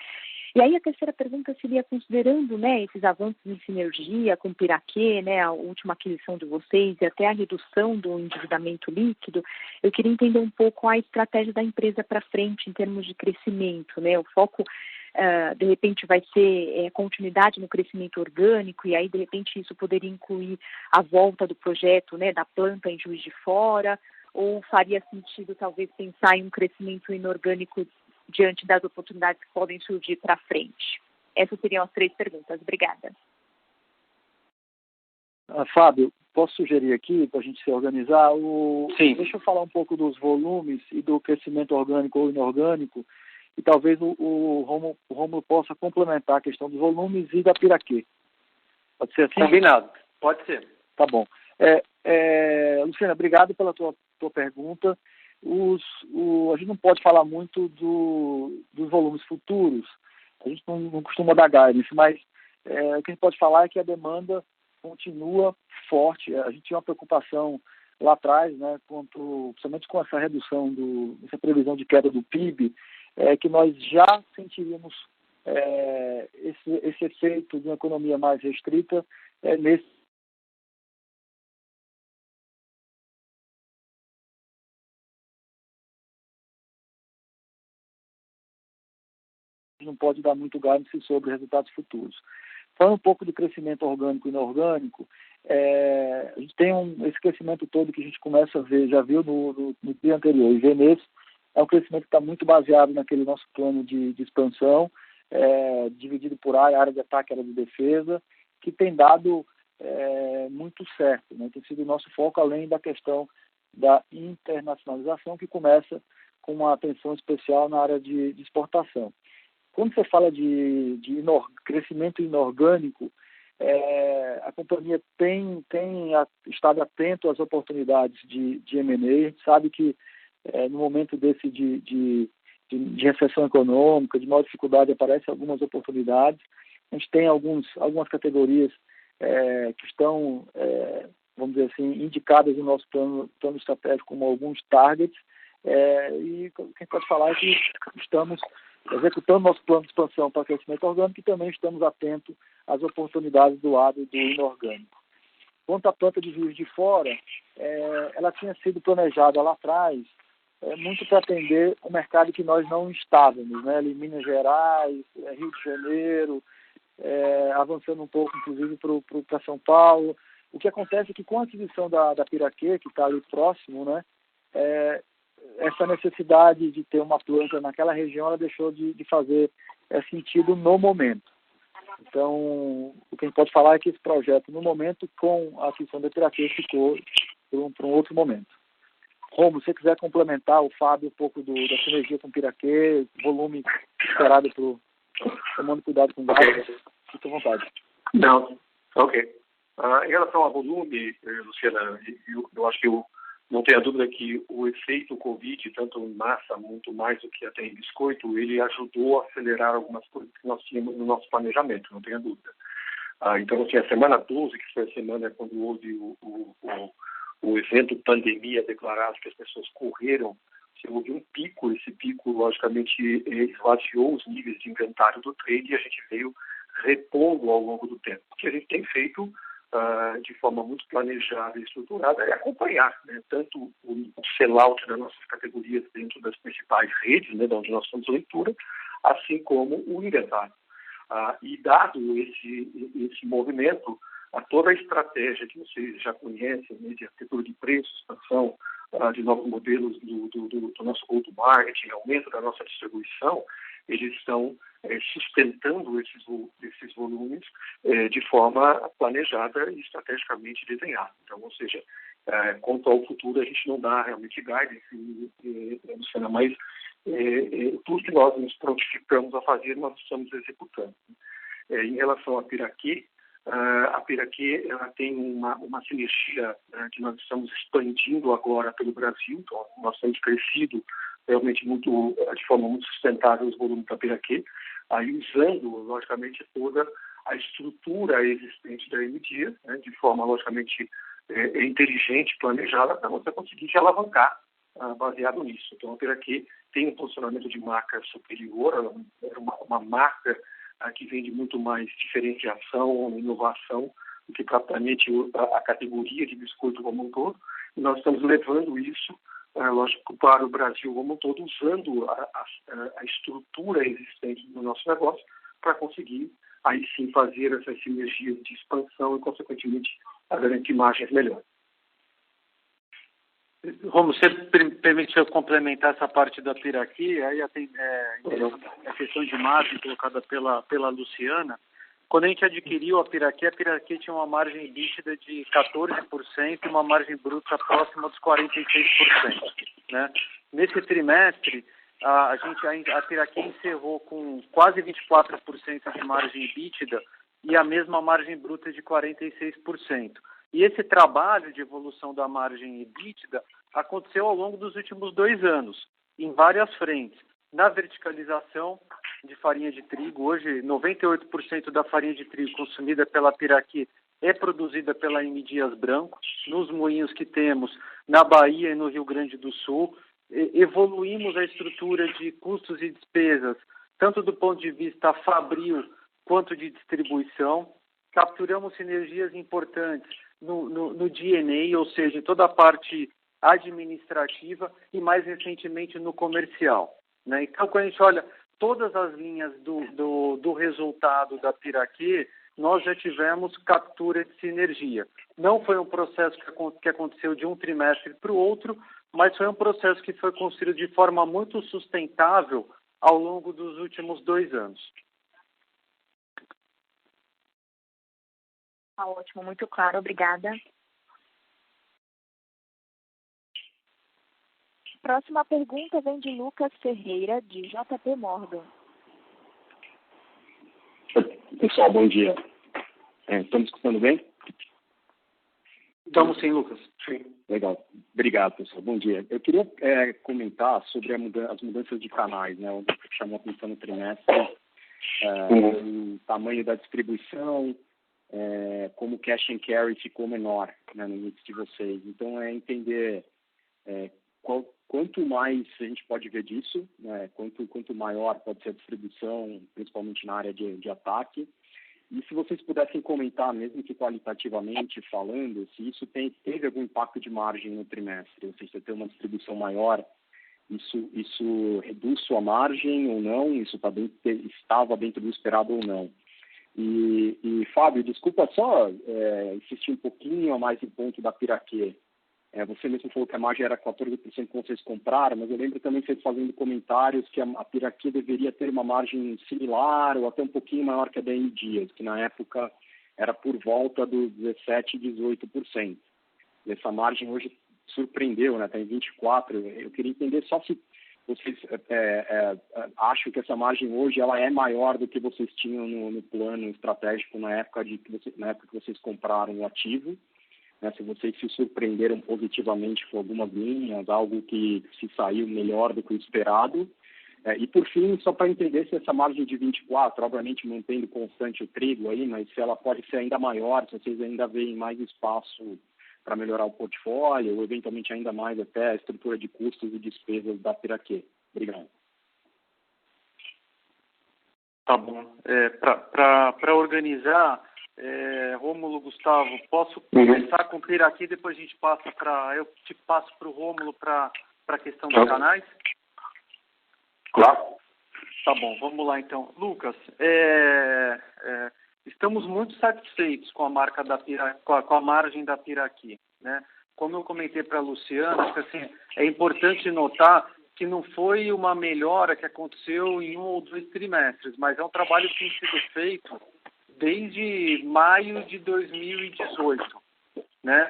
E aí a terceira pergunta seria, considerando, né, esses avanços em sinergia com o Piraquê, né, a última aquisição de vocês e até a redução do endividamento líquido, eu queria entender um pouco a estratégia da empresa para frente em termos de crescimento, né, o foco de repente vai ser continuidade no crescimento orgânico, e aí de repente isso poderia incluir a volta do projeto, né, da planta em Juiz de Fora, ou faria sentido talvez pensar em um crescimento inorgânico diante das oportunidades que podem surgir para frente? Essas seriam as 3 perguntas. Obrigada. Fábio, posso sugerir aqui, para a gente se organizar, Sim. Deixa eu falar um pouco dos volumes e do crescimento orgânico ou inorgânico, e talvez o Rômulo possa complementar a questão dos volumes e da Piraquê. Pode ser assim? Combinado. Pode ser. Tá bom. Luciana, obrigado pela tua pergunta. A gente não pode falar muito dos volumes futuros, a gente não costuma dar guidance, mas o que a gente pode falar é que a demanda continua forte. A gente tinha uma preocupação lá atrás, né, principalmente com essa redução, essa previsão de queda do PIB, que nós já sentiríamos esse efeito de uma economia mais restrita nesse não pode dar muito guidance sobre resultados futuros. Falando um pouco de crescimento orgânico e inorgânico, a gente tem esse crescimento todo que a gente começa a ver, já viu no dia anterior, e vê nesse, é um crescimento que está muito baseado naquele nosso plano de expansão, dividido por área de ataque, área de defesa, que tem dado muito certo, né? Tem sido o nosso foco, além da questão da internacionalização, que começa com uma atenção especial na área de exportação. Quando você fala de crescimento inorgânico, a companhia tem estado atento às oportunidades de M&A. A gente sabe que no momento desse de recessão econômica, de maior dificuldade, aparecem algumas oportunidades. A gente tem algumas categorias que estão, vamos dizer assim, indicadas no nosso plano estratégico como alguns targets, e o que a gente pode falar é que estamos executando nosso plano de expansão para crescimento orgânico e também estamos atentos às oportunidades do lado do inorgânico. Quanto à planta de Juiz de Fora, ela tinha sido planejada lá atrás muito para atender o mercado que nós não estávamos, né? Ali Minas Gerais, Rio de Janeiro, avançando um pouco, inclusive, para São Paulo. O que acontece é que com a aquisição da Piraquê, que está ali próximo, né? Essa necessidade de ter uma planta naquela região, ela deixou de fazer sentido no momento. Então, o que a gente pode falar é que esse projeto, no momento, com a aquisição da Piraquê, ficou para um outro momento. Romo, se você quiser complementar o Fábio um pouco da sinergia com o Piraquê, volume esperado tomando cuidado com o gás, fique à vontade. Não, ok. Em relação ao volume, Luciana, eu acho que não tenho a dúvida que o efeito Covid, tanto em massa, muito mais do que até em biscoito, ele ajudou a acelerar algumas coisas que nós tínhamos no nosso planejamento, não tenho dúvida. Então, assim, a semana 12, que foi a semana quando houve o evento pandemia declarado, que as pessoas correram, houve um pico, esse pico, logicamente, esvaziou os níveis de inventário do trade e a gente veio repondo ao longo do tempo. O que a gente tem feito de forma muito planejada e estruturada é acompanhar, né, tanto o sell-out das nossas categorias dentro das principais redes, né, de onde nós temos leitura, assim como o inventário. E dado esse movimento, toda a estratégia que vocês já conhecem, né, de arquitetura de preços, expansão de novos modelos do nosso go-to-market, aumento da nossa distribuição, eles estão sustentando esses volumes de forma planejada e estrategicamente desenhada. Então, ou seja, quanto ao futuro, a gente não dá realmente guidance, Luciana, mas tudo que nós nos prontificamos a fazer, nós estamos executando. Em relação à Piraquê, a Piraquê ela tem uma sinergia que nós estamos expandindo agora pelo Brasil. Então, nós temos crescido realmente de forma muito sustentável os volumes da Piraquê, aí usando, logicamente, toda a estrutura existente da M Dias, né, de forma, logicamente, inteligente, planejada, para você conseguir se alavancar baseado nisso. Então, a Piraquê tem um posicionamento de marca superior, é uma marca que vem de muito mais diferenciação, inovação, do que propriamente a categoria de biscoito como um todo. E nós estamos levando isso, lógico, para o Brasil como um todo, usando a estrutura existente do nosso negócio para conseguir, aí sim, fazer essas sinergias de expansão e, consequentemente, garantir margens melhores. Romo, você permitiu complementar essa parte da Piraquê, aí a questão de margem colocada pela Luciana. Quando a gente adquiriu a Piraquê tinha uma margem líquida de 14% e uma margem bruta próxima dos 46%. Né? Nesse trimestre, a Piraquê encerrou com quase 24% de margem líquida e a mesma margem bruta de 46%. E esse trabalho de evolução da margem EBITDA aconteceu ao longo dos últimos 2 anos, em várias frentes. Na verticalização de farinha de trigo, hoje 98% da farinha de trigo consumida pela Piraquê é produzida pela M. Dias Branco, nos moinhos que temos na Bahia e no Rio Grande do Sul. Evoluímos a estrutura de custos e despesas, tanto do ponto de vista fabril quanto de distribuição. Capturamos sinergias importantes no D&A, ou seja, em toda a parte administrativa e, mais recentemente, no comercial. Né? Então, quando a gente olha todas as linhas do resultado da Piraquê, nós já tivemos captura de sinergia. Não foi um processo que aconteceu de um trimestre para o outro, mas foi um processo que foi construído de forma muito sustentável ao longo dos últimos 2 anos. Ótimo, muito claro, obrigada. Próxima pergunta vem de Lucas Ferreira, de JP Morgan. Pessoal, bom dia. Estamos escutando bem? Estamos sim, Lucas. Sim. Legal. Obrigado, pessoal. Bom dia. Eu queria comentar sobre as mudanças de canais, né? O que chamou a atenção no trimestre, o tamanho da distribuição, como o cash and carry ficou menor, né, no mix de vocês. Então, entender quanto mais a gente pode ver disso, né, quanto maior pode ser a distribuição, principalmente na área de ataque. E se vocês pudessem comentar, mesmo que qualitativamente falando, se isso teve algum impacto de margem no trimestre, ou seja, se tem uma distribuição maior, isso reduz sua margem ou não, isso estava dentro do esperado ou não. E Fábio, desculpa só insistir um pouquinho a mais em ponto da Piraquê. Você mesmo falou que a margem era 14% que vocês compraram, mas eu lembro também vocês fazendo comentários que a Piraquê deveria ter uma margem similar ou até um pouquinho maior que a da M Dias, que na época era por volta dos 17%, 18%. E essa margem hoje surpreendeu, né? Está em 24%. Eu queria entender só se vocês acham que essa margem hoje ela é maior do que vocês tinham no plano estratégico na época que vocês compraram o ativo, né? Se vocês se surpreenderam positivamente com algumas linhas, algo que se saiu melhor do que o esperado. E por fim, só para entender se essa margem de 24%, obviamente mantendo constante o trigo aí, mas se ela pode ser ainda maior, se vocês ainda veem mais espaço para melhorar o portfólio, ou eventualmente ainda mais até a estrutura de custos e despesas da Piraquê. Obrigado. Tá bom. Para organizar, Rômulo, Gustavo, posso começar com Piraquê, depois a gente passa eu te passo para o Rômulo para a questão dos canais? Claro. Tá bom, vamos lá então. Lucas, estamos muito satisfeitos com a marca com a margem da Piraquê, né? Como eu comentei para a Luciana, acho que assim, é importante notar que não foi uma melhora que aconteceu em 1 ou 2 trimestres, mas é um trabalho que tem sido feito desde maio de 2018, né?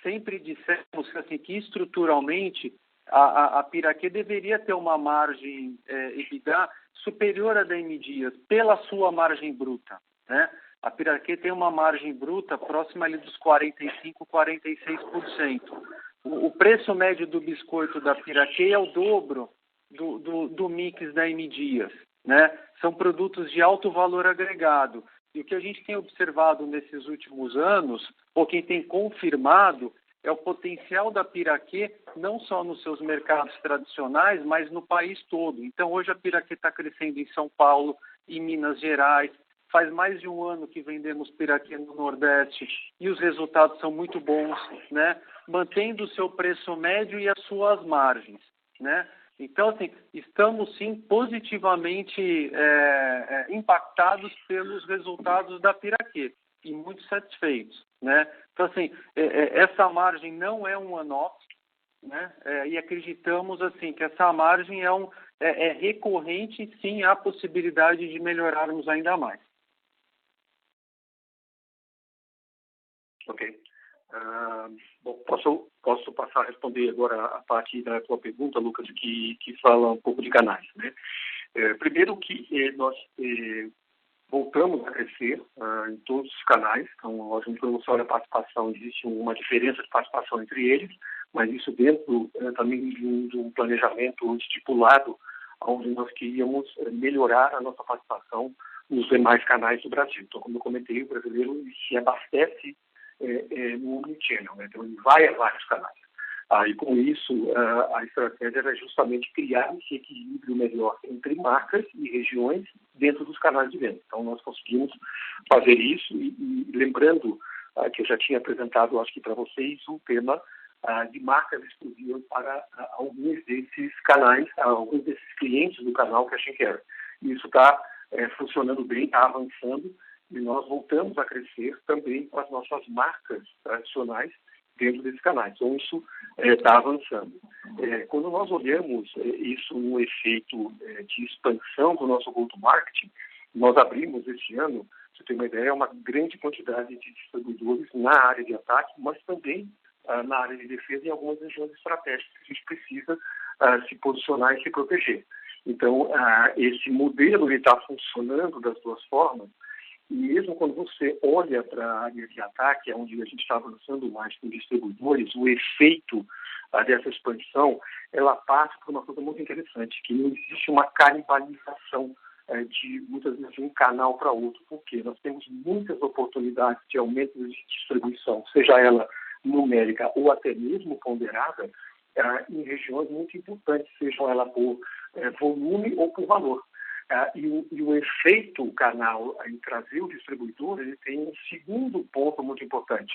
Sempre dissemos assim, que estruturalmente a Piraquê deveria ter uma margem EBITDA superior à da M Dias, pela sua margem bruta, né? A Piraquê tem uma margem bruta próxima ali dos 45%, 46%. O preço médio do biscoito da Piraquê é o dobro do mix da M Dias, né? São produtos de alto valor agregado. E o que a gente tem observado nesses últimos anos, ou quem tem confirmado, é o potencial da Piraquê, não só nos seus mercados tradicionais, mas no país todo. Então, hoje a Piraquê está crescendo em São Paulo, em Minas Gerais. Faz mais de um ano que vendemos Piraquê no Nordeste e os resultados são muito bons, né? Mantendo o seu preço médio e as suas margens, né? Então, assim, estamos, sim, positivamente impactados pelos resultados da Piraquê e muito satisfeitos, né? Então, assim, essa margem não é um one-off, né? E acreditamos, assim, que essa margem é recorrente e, sim, há possibilidade de melhorarmos ainda mais. Ok. Bom, posso passar a responder agora a parte da tua pergunta, Lucas, que fala um pouco de canais, né? Primeiro que nós voltamos a crescer em todos os canais. Então, lógico, quando você olha a participação, existe uma diferença de participação entre eles, mas isso dentro também de um planejamento estipulado, onde nós queríamos melhorar a nossa participação nos demais canais do Brasil. Então, como eu comentei, o brasileiro se abastece no omnichannel, né? Então ele vai a vários canais. E com isso, a estratégia era justamente criar esse equilíbrio melhor entre marcas e regiões dentro dos canais de venda. Então nós conseguimos fazer isso e lembrando que eu já tinha apresentado, acho que para vocês, um tema de marcas exclusivas para alguns desses canais, alguns desses clientes do canal Cash & Carry. Isso está funcionando bem, está avançando, e nós voltamos a crescer também com as nossas marcas tradicionais dentro desses canais. Então, isso está avançando. Quando nós olhamos isso no efeito de expansão do nosso go-to-market, nós abrimos esse ano, para você ter uma ideia, uma grande quantidade de distribuidores na área de ataque, mas também na área de defesa em algumas regiões estratégicas que a gente precisa se posicionar e se proteger. Então, esse modelo está funcionando das duas formas. E mesmo quando você olha para a área de ataque, onde a gente está avançando mais com distribuidores, o efeito dessa expansão, ela passa por uma coisa muito interessante, que não existe uma canibalização de, muitas vezes, de um canal para outro, porque nós temos muitas oportunidades de aumento de distribuição, seja ela numérica ou até mesmo ponderada, em regiões muito importantes, sejam ela por volume ou por valor. E o efeito canal em trazer o distribuidor, ele tem um segundo ponto muito importante.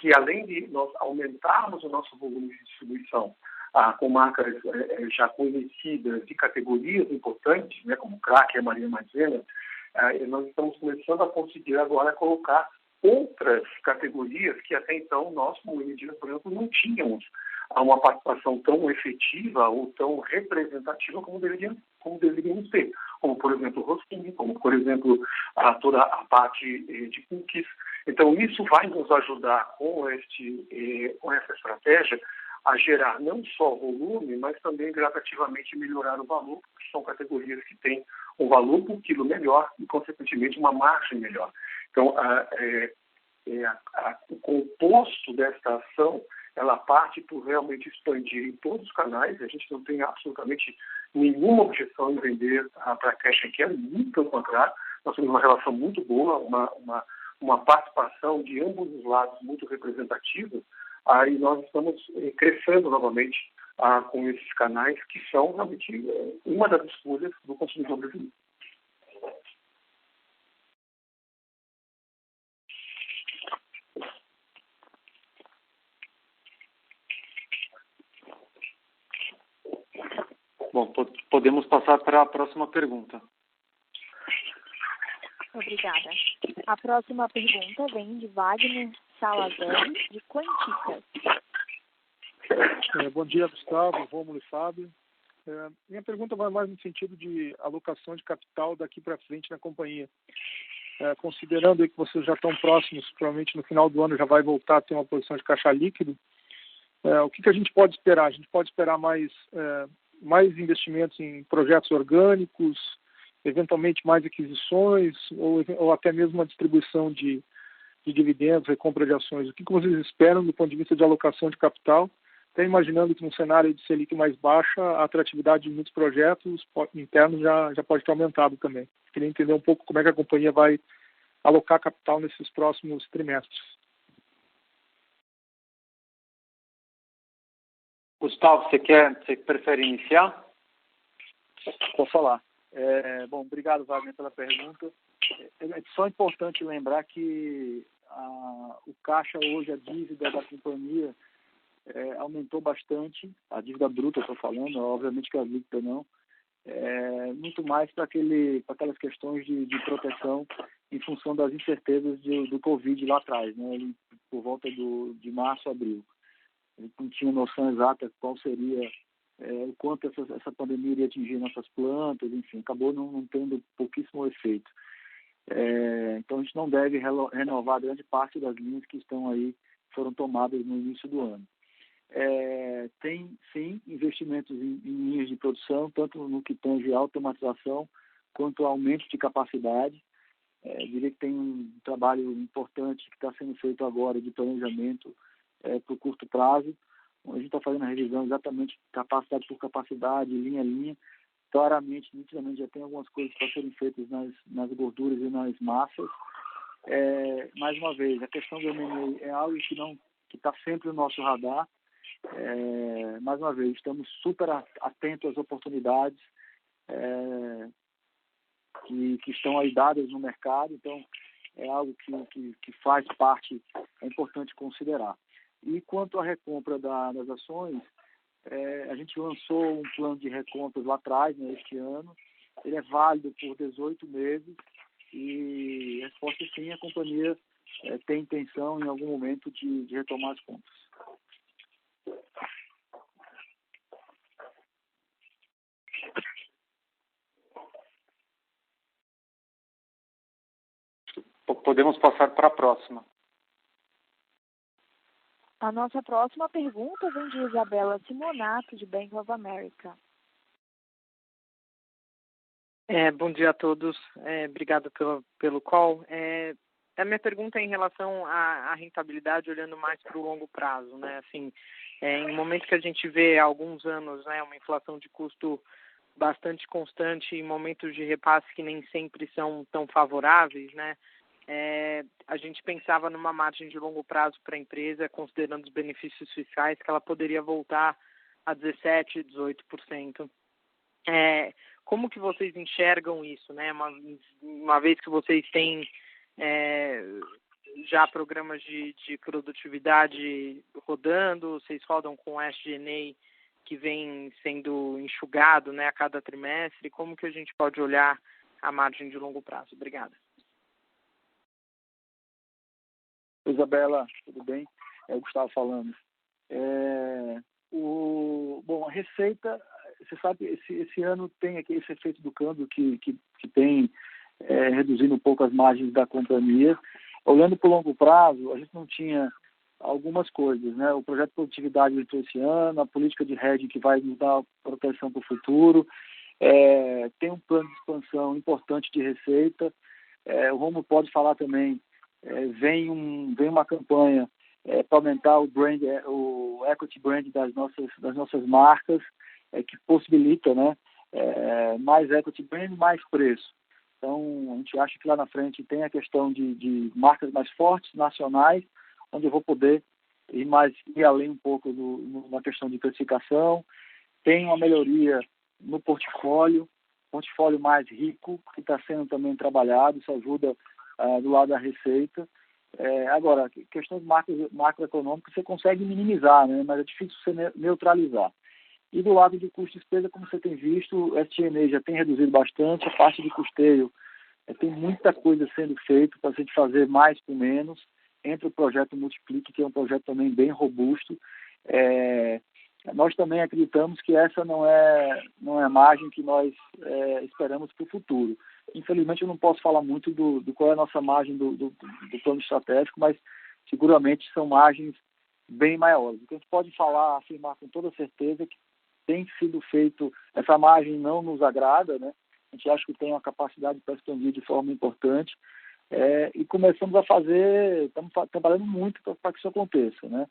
Que além de nós aumentarmos o nosso volume de distribuição com marcas já conhecidas de categorias importantes, né, como Cracker, Maria Maizena, nós estamos começando a conseguir agora colocar outras categorias que até então nós, como M. Dias Branco, não tínhamos uma participação tão efetiva ou tão representativa como deveríamos ter, como, por exemplo, o Rosquinha, como, por exemplo, toda a parte de cookies. Então, isso vai nos ajudar com essa estratégia a gerar não só volume, mas também gradativamente melhorar o valor, porque são categorias que têm um valor por quilo melhor e, consequentemente, uma margem melhor. Então, o composto desta ação, ela parte por realmente expandir em todos os canais. A gente não tem absolutamente nenhuma objeção em vender para a Cash and Carry, muito pelo contrário. Nós temos uma relação muito boa, uma participação de ambos os lados muito representativa. Aí nós estamos crescendo novamente com esses canais que são realmente uma das escolhas do consumidor brasileiro. Bom, podemos passar para a próxima pergunta. Obrigada. A próxima pergunta vem de Wagner Salazar, de Quanticas. Bom dia, Gustavo, Rômulo e Fábio. Minha pergunta vai mais no sentido de alocação de capital daqui para frente na companhia. Considerando aí que vocês já estão próximos, provavelmente no final do ano já vai voltar a ter uma posição de caixa líquido, o que a gente pode esperar? A gente pode esperar mais investimentos em projetos orgânicos, eventualmente mais aquisições ou até mesmo uma distribuição de dividendos, recompra de ações. O que vocês esperam do ponto de vista de alocação de capital? Até imaginando que num cenário de Selic mais baixa, a atratividade de muitos projetos internos já pode ter aumentado também. Queria entender um pouco como é que a companhia vai alocar capital nesses próximos trimestres. Gustavo, você prefere iniciar? Posso falar. Bom, obrigado, Wagner, pela pergunta. É só importante lembrar que o caixa hoje, a dívida da companhia, aumentou bastante. A dívida bruta, eu estou falando, obviamente que a líquida não. Muito mais para aquelas questões de proteção em função das incertezas do Covid lá atrás, né? Por volta de março, abril. A gente não tinha noção exata qual seria o quanto essa pandemia iria atingir nossas plantas, enfim, acabou não tendo pouquíssimo efeito. Então a gente não deve renovar grande parte das linhas que foram tomadas no início do ano. Tem sim investimentos em linhas de produção, tanto no que tange a automatização quanto aumento de capacidade. Diria que tem um trabalho importante que está sendo feito agora de planejamento para o curto prazo. A gente está fazendo a revisão exatamente capacidade por capacidade, linha a linha. Claramente, nitidamente, já tem algumas coisas para serem feitas nas gorduras e nas massas. Mais uma vez, a questão do M&A é algo que está sempre no nosso radar. Mais uma vez, estamos super atentos às oportunidades que estão aí dadas no mercado. Então, é algo que faz parte, é importante considerar. E quanto à recompra das ações, a gente lançou um plano de recompras lá atrás, né, este ano. Ele é válido por 18 meses e a resposta é sim, a companhia tem intenção em algum momento de retomar as compras. Podemos passar para a próxima. A nossa próxima pergunta vem de Isabela Simonato, de Bank of America. Bom dia a todos. Obrigado pelo call. A minha pergunta é em relação à rentabilidade, olhando mais para o longo prazo, né? Assim, em momentos que a gente vê há alguns anos, né, uma inflação de custo bastante constante, em momentos de repasse que nem sempre são tão favoráveis, né? A gente pensava numa margem de longo prazo para a empresa, considerando os benefícios fiscais, que ela poderia voltar a 17%, 18%. Como que vocês enxergam isso, né? Uma vez que vocês têm já programas de produtividade rodando, vocês rodam com SG&A que vem sendo enxugado, né, a cada trimestre, como que a gente pode olhar a margem de longo prazo? Obrigada. Oi, Isabela, tudo bem? É o Gustavo falando. Bom, a receita, você sabe, esse ano tem aqui esse efeito do câmbio que tem reduzindo um pouco as margens da companhia. Olhando para o longo prazo, a gente não tinha algumas coisas, né? O projeto de produtividade entrou esse ano, a política de hedging que vai nos dar proteção para o futuro, tem um plano de expansão importante de receita. O Romulo pode falar também, vem uma campanha para aumentar o brand, o equity brand das nossas marcas, que possibilita, né, mais equity brand, mais preço. Então, a gente acha que lá na frente tem a questão de marcas mais fortes, nacionais, onde eu vou poder ir além um pouco na questão de precificação. Tem uma melhoria no portfólio mais rico, que está sendo também trabalhado, isso ajuda do lado da receita. Agora, questões macroeconômicas você consegue minimizar, né? Mas é difícil você neutralizar. E do lado de custo e despesa, como você tem visto, o SG&A já tem reduzido bastante, a parte de custeio tem muita coisa sendo feita para a gente fazer mais com menos, entre o projeto Multiplique, que é um projeto também bem robusto. Nós também acreditamos que essa não é a margem que nós esperamos para o futuro. Infelizmente, eu não posso falar muito do qual é a nossa margem do plano estratégico, mas seguramente são margens bem maiores. O que a gente pode afirmar com toda certeza é que tem sido feito, essa margem não nos agrada, né? A gente acha que tem uma capacidade para expandir de forma importante, e começamos a fazer, estamos trabalhando muito para que isso aconteça, né?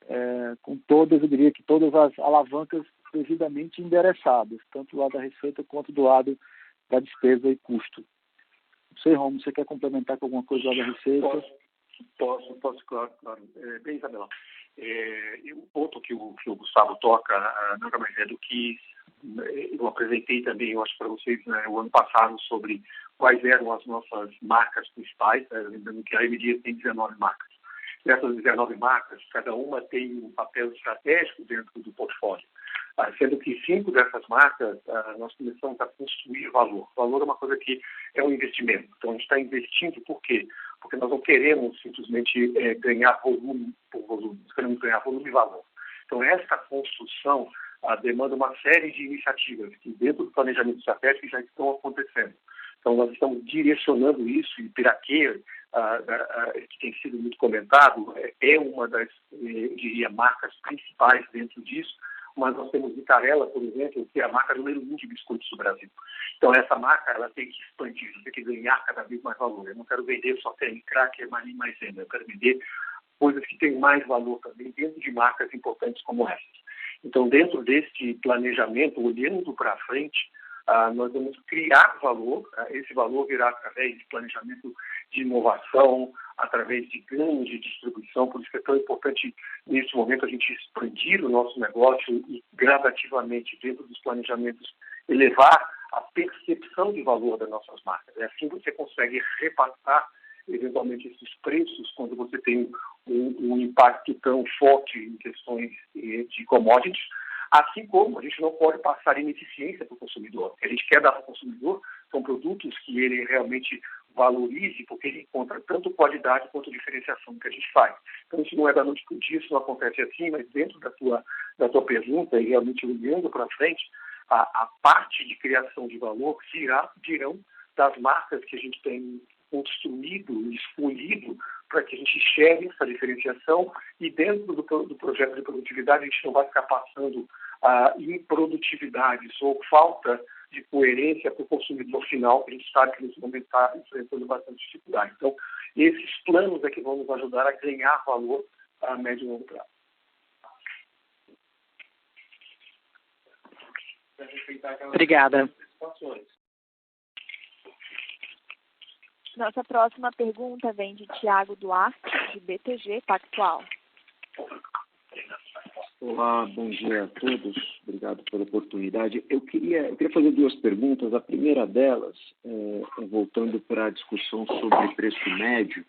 Eu diria que todas as alavancas devidamente endereçadas, tanto do lado da receita quanto do lado da despesa e custo. Não sei, Romulo, você quer complementar com alguma coisa lá da receita? Posso, claro. Bem, Isabela, o ponto que o Gustavo toca nada mais é do que eu apresentei também, eu acho, para vocês, né, o ano passado, sobre quais eram as nossas marcas principais, lembrando que a M Dias tem 19 marcas. Dessas 19 marcas, cada uma tem um papel estratégico dentro do portfólio, sendo que 5 dessas marcas nós começamos a construir valor. Valor é uma coisa que é um investimento. Então, a gente está investindo por quê? Porque nós não queremos simplesmente ganhar volume por volume, nós queremos ganhar volume e valor. Então, essa construção demanda uma série de iniciativas que, dentro do planejamento estratégico, já estão acontecendo. Então, nós estamos direcionando isso, e Piraquê, que tem sido muito comentado, é uma das, eu diria, marcas principais dentro disso, mas nós temos Vitarella, por exemplo, que é a marca número 1 de biscoitos do Brasil. Então, essa marca ela tem que expandir, tem que ganhar cada vez mais valor. Eu não quero vender só creme cracker, maisena. Eu quero vender coisas que têm mais valor também dentro de marcas importantes como essas. Então, dentro deste planejamento, olhando para frente, nós vamos criar valor. Esse valor virá através de planejamento de inovação, através de ganhos de distribuição. Por isso que é tão importante, nesse momento, a gente expandir o nosso negócio e, gradativamente, dentro dos planejamentos, elevar a percepção de valor das nossas marcas. Assim você consegue repassar, eventualmente, esses preços quando você tem um impacto tão forte em questões de commodities. Assim como a gente não pode passar ineficiência para o consumidor. O que a gente quer dar para o consumidor são produtos que ele realmente valorize, porque ele encontra tanto qualidade quanto diferenciação que a gente faz. Então, isso não é da noite para o dia, isso não acontece assim, mas dentro da tua pergunta, e realmente olhando para frente, a parte de criação de valor virão das marcas que a gente tem construído, escolhido, para que a gente enxergue essa diferenciação, e dentro do projeto de produtividade a gente não vai ficar passando improdutividades ou falta de coerência para o consumidor final, que a gente sabe que nesse momento está enfrentando bastante dificuldade. Então, esses planos é que vão nos ajudar a ganhar valor a médio e longo prazo. Obrigada. Nossa próxima pergunta vem de Tiago Duarte, de BTG Pactual. Olá, bom dia a todos. Obrigado pela oportunidade. Eu queria fazer 2 perguntas. A primeira delas, voltando para a discussão sobre preço médio,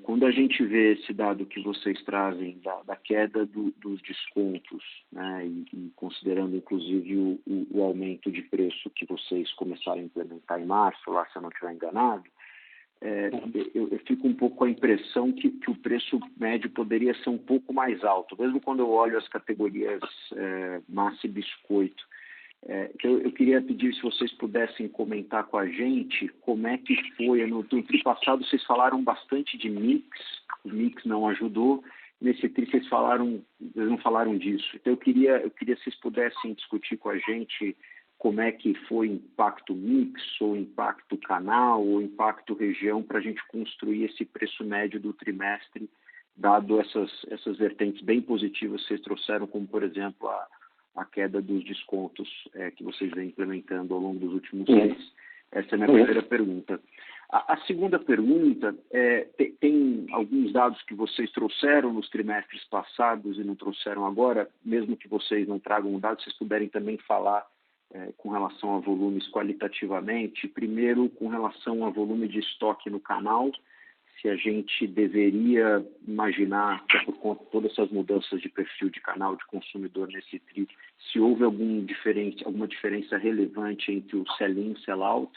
quando a gente vê esse dado que vocês trazem da queda dos descontos, né, e considerando inclusive o aumento de preço que vocês começaram a implementar em março, lá se eu não estiver enganado, eu fico um pouco com a impressão que o preço médio poderia ser um pouco mais alto, mesmo quando eu olho as categorias massa e biscoito. Eu queria pedir se vocês pudessem comentar com a gente como é que foi. No tri passado vocês falaram bastante de mix, o mix não ajudou. Nesse tri vocês não falaram disso. Então eu queria que vocês pudessem discutir com a gente como é que foi o impacto mix, ou impacto canal, ou impacto região, para a gente construir esse preço médio do trimestre, dado essas vertentes bem positivas que vocês trouxeram, como, por exemplo, a queda dos descontos que vocês vêm implementando ao longo dos últimos meses. Essa é a minha primeira pergunta. A segunda pergunta tem alguns dados que vocês trouxeram nos trimestres passados e não trouxeram agora, mesmo que vocês não tragam dados, vocês puderem também falar com relação a volumes qualitativamente. Primeiro, com relação a volume de estoque no canal, se a gente deveria imaginar, por conta de todas essas mudanças de perfil de canal de consumidor nesse tri, se houve alguma diferença relevante entre o sell-in e sell-out,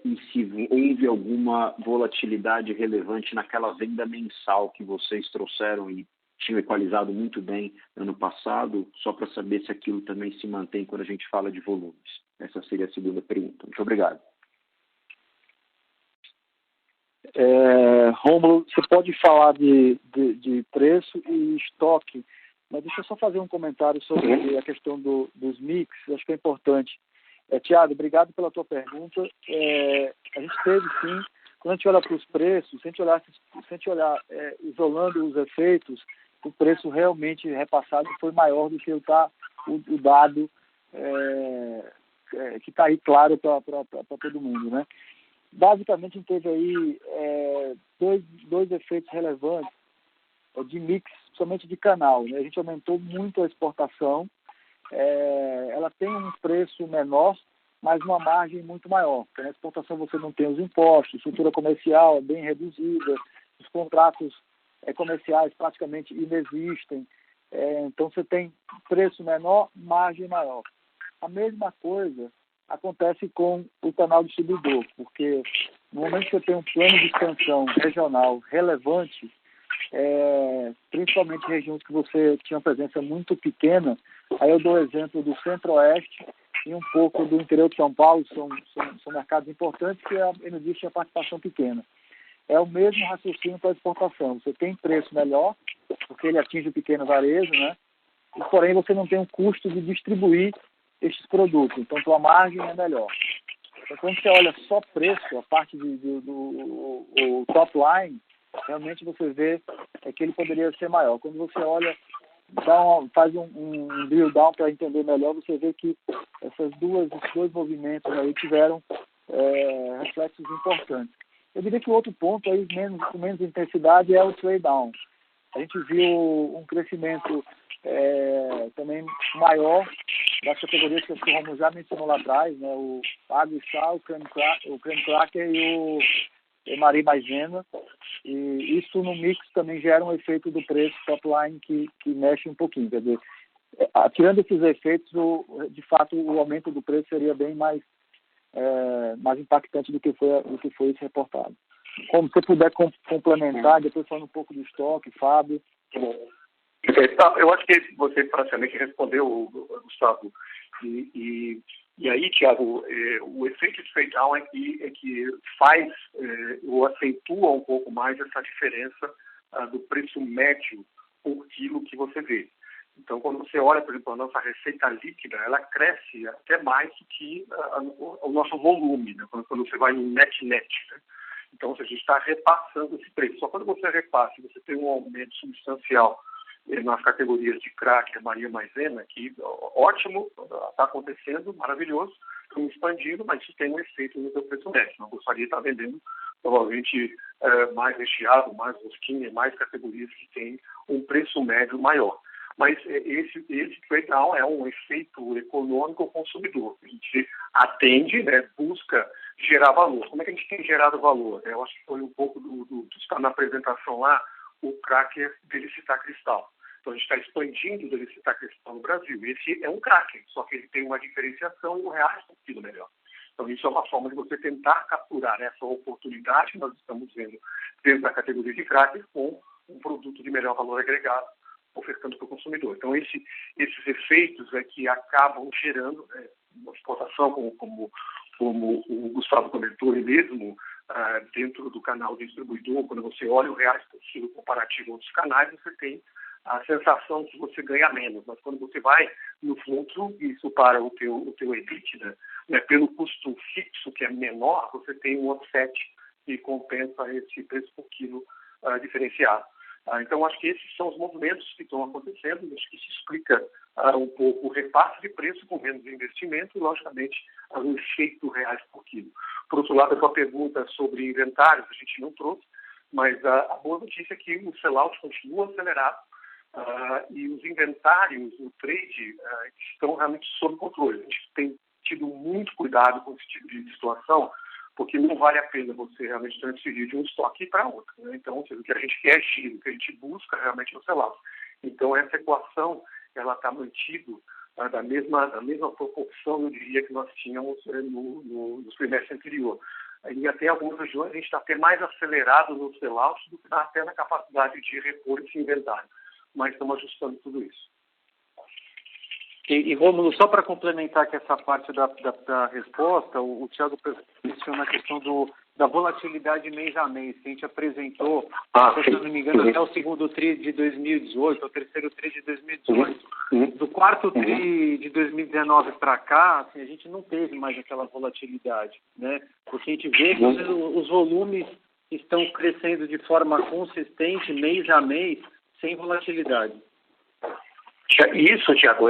e se houve alguma volatilidade relevante naquela venda mensal que vocês trouxeram e tinham equalizado muito bem ano passado, só para saber se aquilo também se mantém quando a gente fala de volumes. Essa seria a segunda pergunta. Muito obrigado. Rômulo, você pode falar de preço e estoque, mas deixa eu só fazer um comentário sobre a questão dos mix, acho que é importante. Thiago, obrigado pela tua pergunta. A gente teve, sim, quando a gente olha para os preços, se a gente olhar isolando os efeitos, o preço realmente repassado foi maior do que o dado que está aí claro para todo mundo, né? Basicamente, a gente teve aí dois efeitos relevantes de mix, somente de canal, né? A gente aumentou muito a exportação, ela tem um preço menor, mas uma margem muito maior, porque na exportação você não tem os impostos, estrutura comercial é bem reduzida, os contratos comerciais praticamente inexistem, então você tem preço menor, margem maior. A mesma coisa acontece com o canal distribuidor, porque no momento que você tem um plano de expansão regional relevante, principalmente regiões que você tinha uma presença muito pequena, aí eu dou o exemplo do Centro-Oeste e um pouco do interior de São Paulo, são mercados importantes que a Energisa tinha participação pequena. É o mesmo raciocínio para a exportação. Você tem preço melhor, porque ele atinge o pequeno varejo, né? E, porém, você não tem o custo de distribuir estes produtos. Então, sua margem é melhor. Então, quando você olha só preço, a parte do top line, realmente você vê que ele poderia ser maior. Quando você olha, faz um drill down para entender melhor, você vê que esses dois movimentos aí tiveram reflexos importantes. Eu diria que o outro ponto aí, com menos intensidade, é o trade down. A gente viu um crescimento também maior das categorias que o Romulo já mencionou lá atrás, né? O água e sal, o creme cracker e o Maria Maisena. E isso no mix também gera um efeito do preço top line que mexe um pouquinho. Quer dizer, tirando esses efeitos, de fato, o aumento do preço seria bem mais impactante do que foi esse reportado. Como você puder complementar, depois falando um pouco do estoque, Fábio. Eu acho que você praticamente respondeu, Gustavo. E aí, Thiago, o efeito de trade down é que faz ou acentua um pouco mais essa diferença do preço médio por quilo que você vê. Então, quando você olha, por exemplo, a nossa receita líquida, ela cresce até mais do que o nosso volume, né? Quando você vai no net. Né? Então, a gente está repassando esse preço. Só quando você repassa, você tem um aumento substancial nas categorias de cracker, Maria Maisena, que ótimo, está acontecendo, maravilhoso, estão expandindo, mas isso tem um efeito no seu preço médio. Não gostaria de estar vendendo, provavelmente, mais recheado, mais rosquinha, mais categorias que têm um preço médio maior. Mas esse trade down é um efeito econômico ao consumidor. A gente atende, né, busca gerar valor. Como é que a gente tem gerado valor? Eu acho que foi um pouco do está na apresentação lá, o cracker Delicitar Cristal. Então, a gente está expandindo o Delicitar Cristal no Brasil. Esse é um cracker, só que ele tem uma diferenciação, R$1 por quilo melhor. Então, isso é uma forma de você tentar capturar essa oportunidade que nós estamos vendo dentro da categoria de cracker com um produto de melhor valor agregado ofertando para o consumidor. Então, esses efeitos que acabam gerando uma exportação, como o Gustavo comentou, e mesmo dentro do canal distribuidor, quando você olha o reais por quilo comparativo a outros canais, você tem a sensação de que você ganha menos. Mas quando você vai no fluxo, isso para o teu EBITDA, né, pelo custo fixo, que é menor, você tem um offset que compensa esse preço por quilo diferenciado. Então, acho que esses são os movimentos que estão acontecendo, acho que isso explica um pouco o repasse de preço com menos investimento e, logicamente, o efeito reais por quilo. Por outro lado, a sua pergunta sobre inventários, a gente não trouxe, mas a boa notícia é que o sellout continua acelerado e os inventários, o trade, estão realmente sob controle. A gente tem tido muito cuidado com esse tipo de situação, porque não vale a pena você realmente transferir de um estoque para outro, né? Então, o que a gente quer é giro, o que a gente busca realmente é o sellout. Então, essa equação, ela está mantida da mesma proporção, eu diria, que nós tínhamos nos trimestres anteriores. E até algumas regiões a gente está até mais acelerado no sellout do que até na capacidade de repor esse inventário. Mas estamos ajustando tudo isso. E Rômulo, só para complementar aqui essa parte da resposta, o Thiago menciona a questão da volatilidade mês a mês, que a gente apresentou, se não me engano, até o segundo TRI de 2018, o terceiro TRI de 2018. Do quarto TRI de 2019 para cá, assim, a gente não teve mais aquela volatilidade, né? Porque a gente vê que os volumes estão crescendo de forma consistente, mês a mês, sem volatilidade. Isso, Tiago,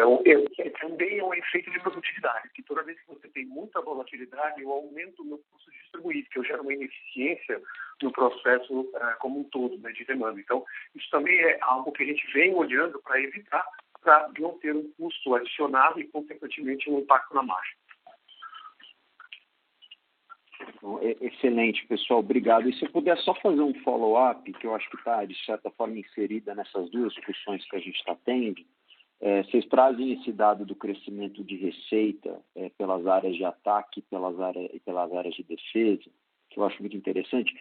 também é um efeito de produtividade, que toda vez que você tem muita volatilidade, eu aumento o meu custo de distribuir, que eu gero uma ineficiência no processo como um todo, né, de demanda. Então, isso também é algo que a gente vem olhando para evitar, para não ter um custo adicionado e, consequentemente, um impacto na margem. Excelente, pessoal, obrigado. E se eu puder só fazer um follow-up, que eu acho que está, de certa forma, inserida nessas duas discussões que a gente está tendo, vocês trazem esse dado do crescimento de receita pelas áreas de ataque e pelas áreas de defesa, que eu acho muito interessante.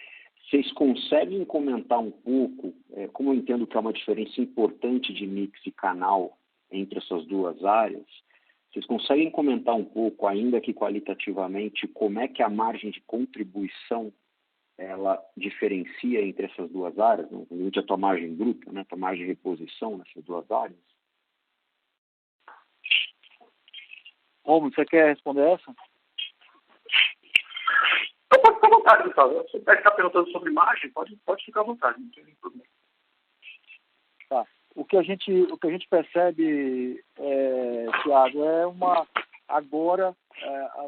Vocês conseguem comentar um pouco, como eu entendo que é uma diferença importante de mix e canal entre essas duas áreas, vocês conseguem comentar um pouco, ainda que qualitativamente, como é que a margem de contribuição ela diferencia entre essas duas áreas, né? A tua margem bruta, né? A tua margem de reposição nessas duas áreas? Romulo, você quer responder essa? Pode ficar à vontade, Gustavo. Se você está perguntando sobre margem, pode ficar à vontade, não tem nenhum problema. Tá. O que a gente percebe, Thiago, agora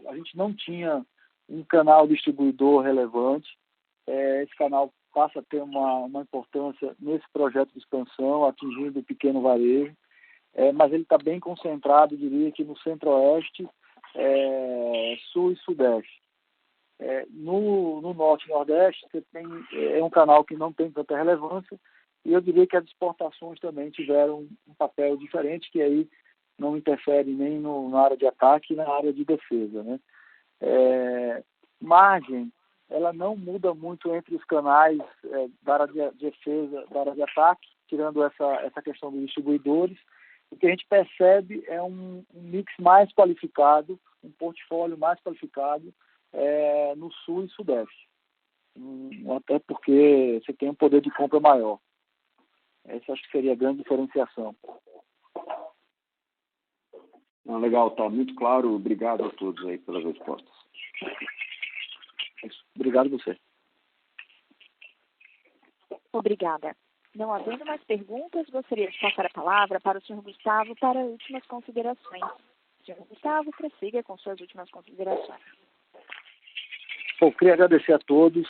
a gente não tinha um canal distribuidor relevante. Esse canal passa a ter uma importância nesse projeto de expansão, atingindo o pequeno varejo, mas ele está bem concentrado, diria que no centro-oeste, sul e sudeste. No norte e nordeste, você tem um canal que não tem tanta relevância, e eu diria que as exportações também tiveram um papel diferente, que aí não interfere nem na área de ataque e na área de defesa, né? Margem, ela não muda muito entre os canais da área de defesa, da área de ataque, tirando essa questão dos distribuidores. O que a gente percebe é um mix mais qualificado, um portfólio mais qualificado no sul e sudeste. Até porque você tem um poder de compra maior. Essa acho que seria a grande diferenciação. Legal, tá muito claro. Obrigado a todos aí pelas respostas. Obrigado a você. Obrigada. Não havendo mais perguntas, gostaria de passar a palavra para o senhor Gustavo para últimas considerações. Senhor Gustavo, prossiga com suas últimas considerações. Bom, queria agradecer a todos,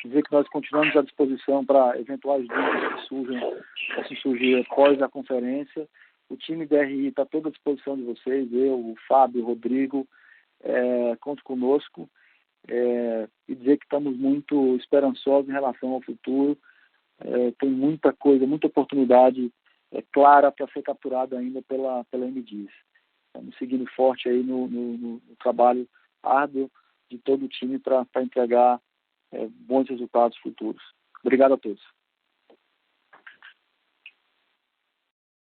dizer que nós continuamos à disposição para eventuais dúvidas que possam surgir após a conferência. O time DRI está todo à disposição de vocês, eu, o Fábio, o Rodrigo, conte conosco, e dizer que estamos muito esperançosos em relação ao futuro. Tem muita coisa, muita oportunidade clara para ser capturada ainda pela MDIS. Estamos seguindo forte aí no trabalho árduo de todo o time para entregar bons resultados futuros. Obrigado a todos.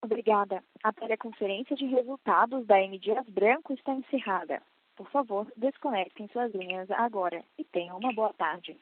Obrigada. A teleconferência de resultados da M. Dias Branco está encerrada. Por favor, desconectem suas linhas agora e tenham uma boa tarde.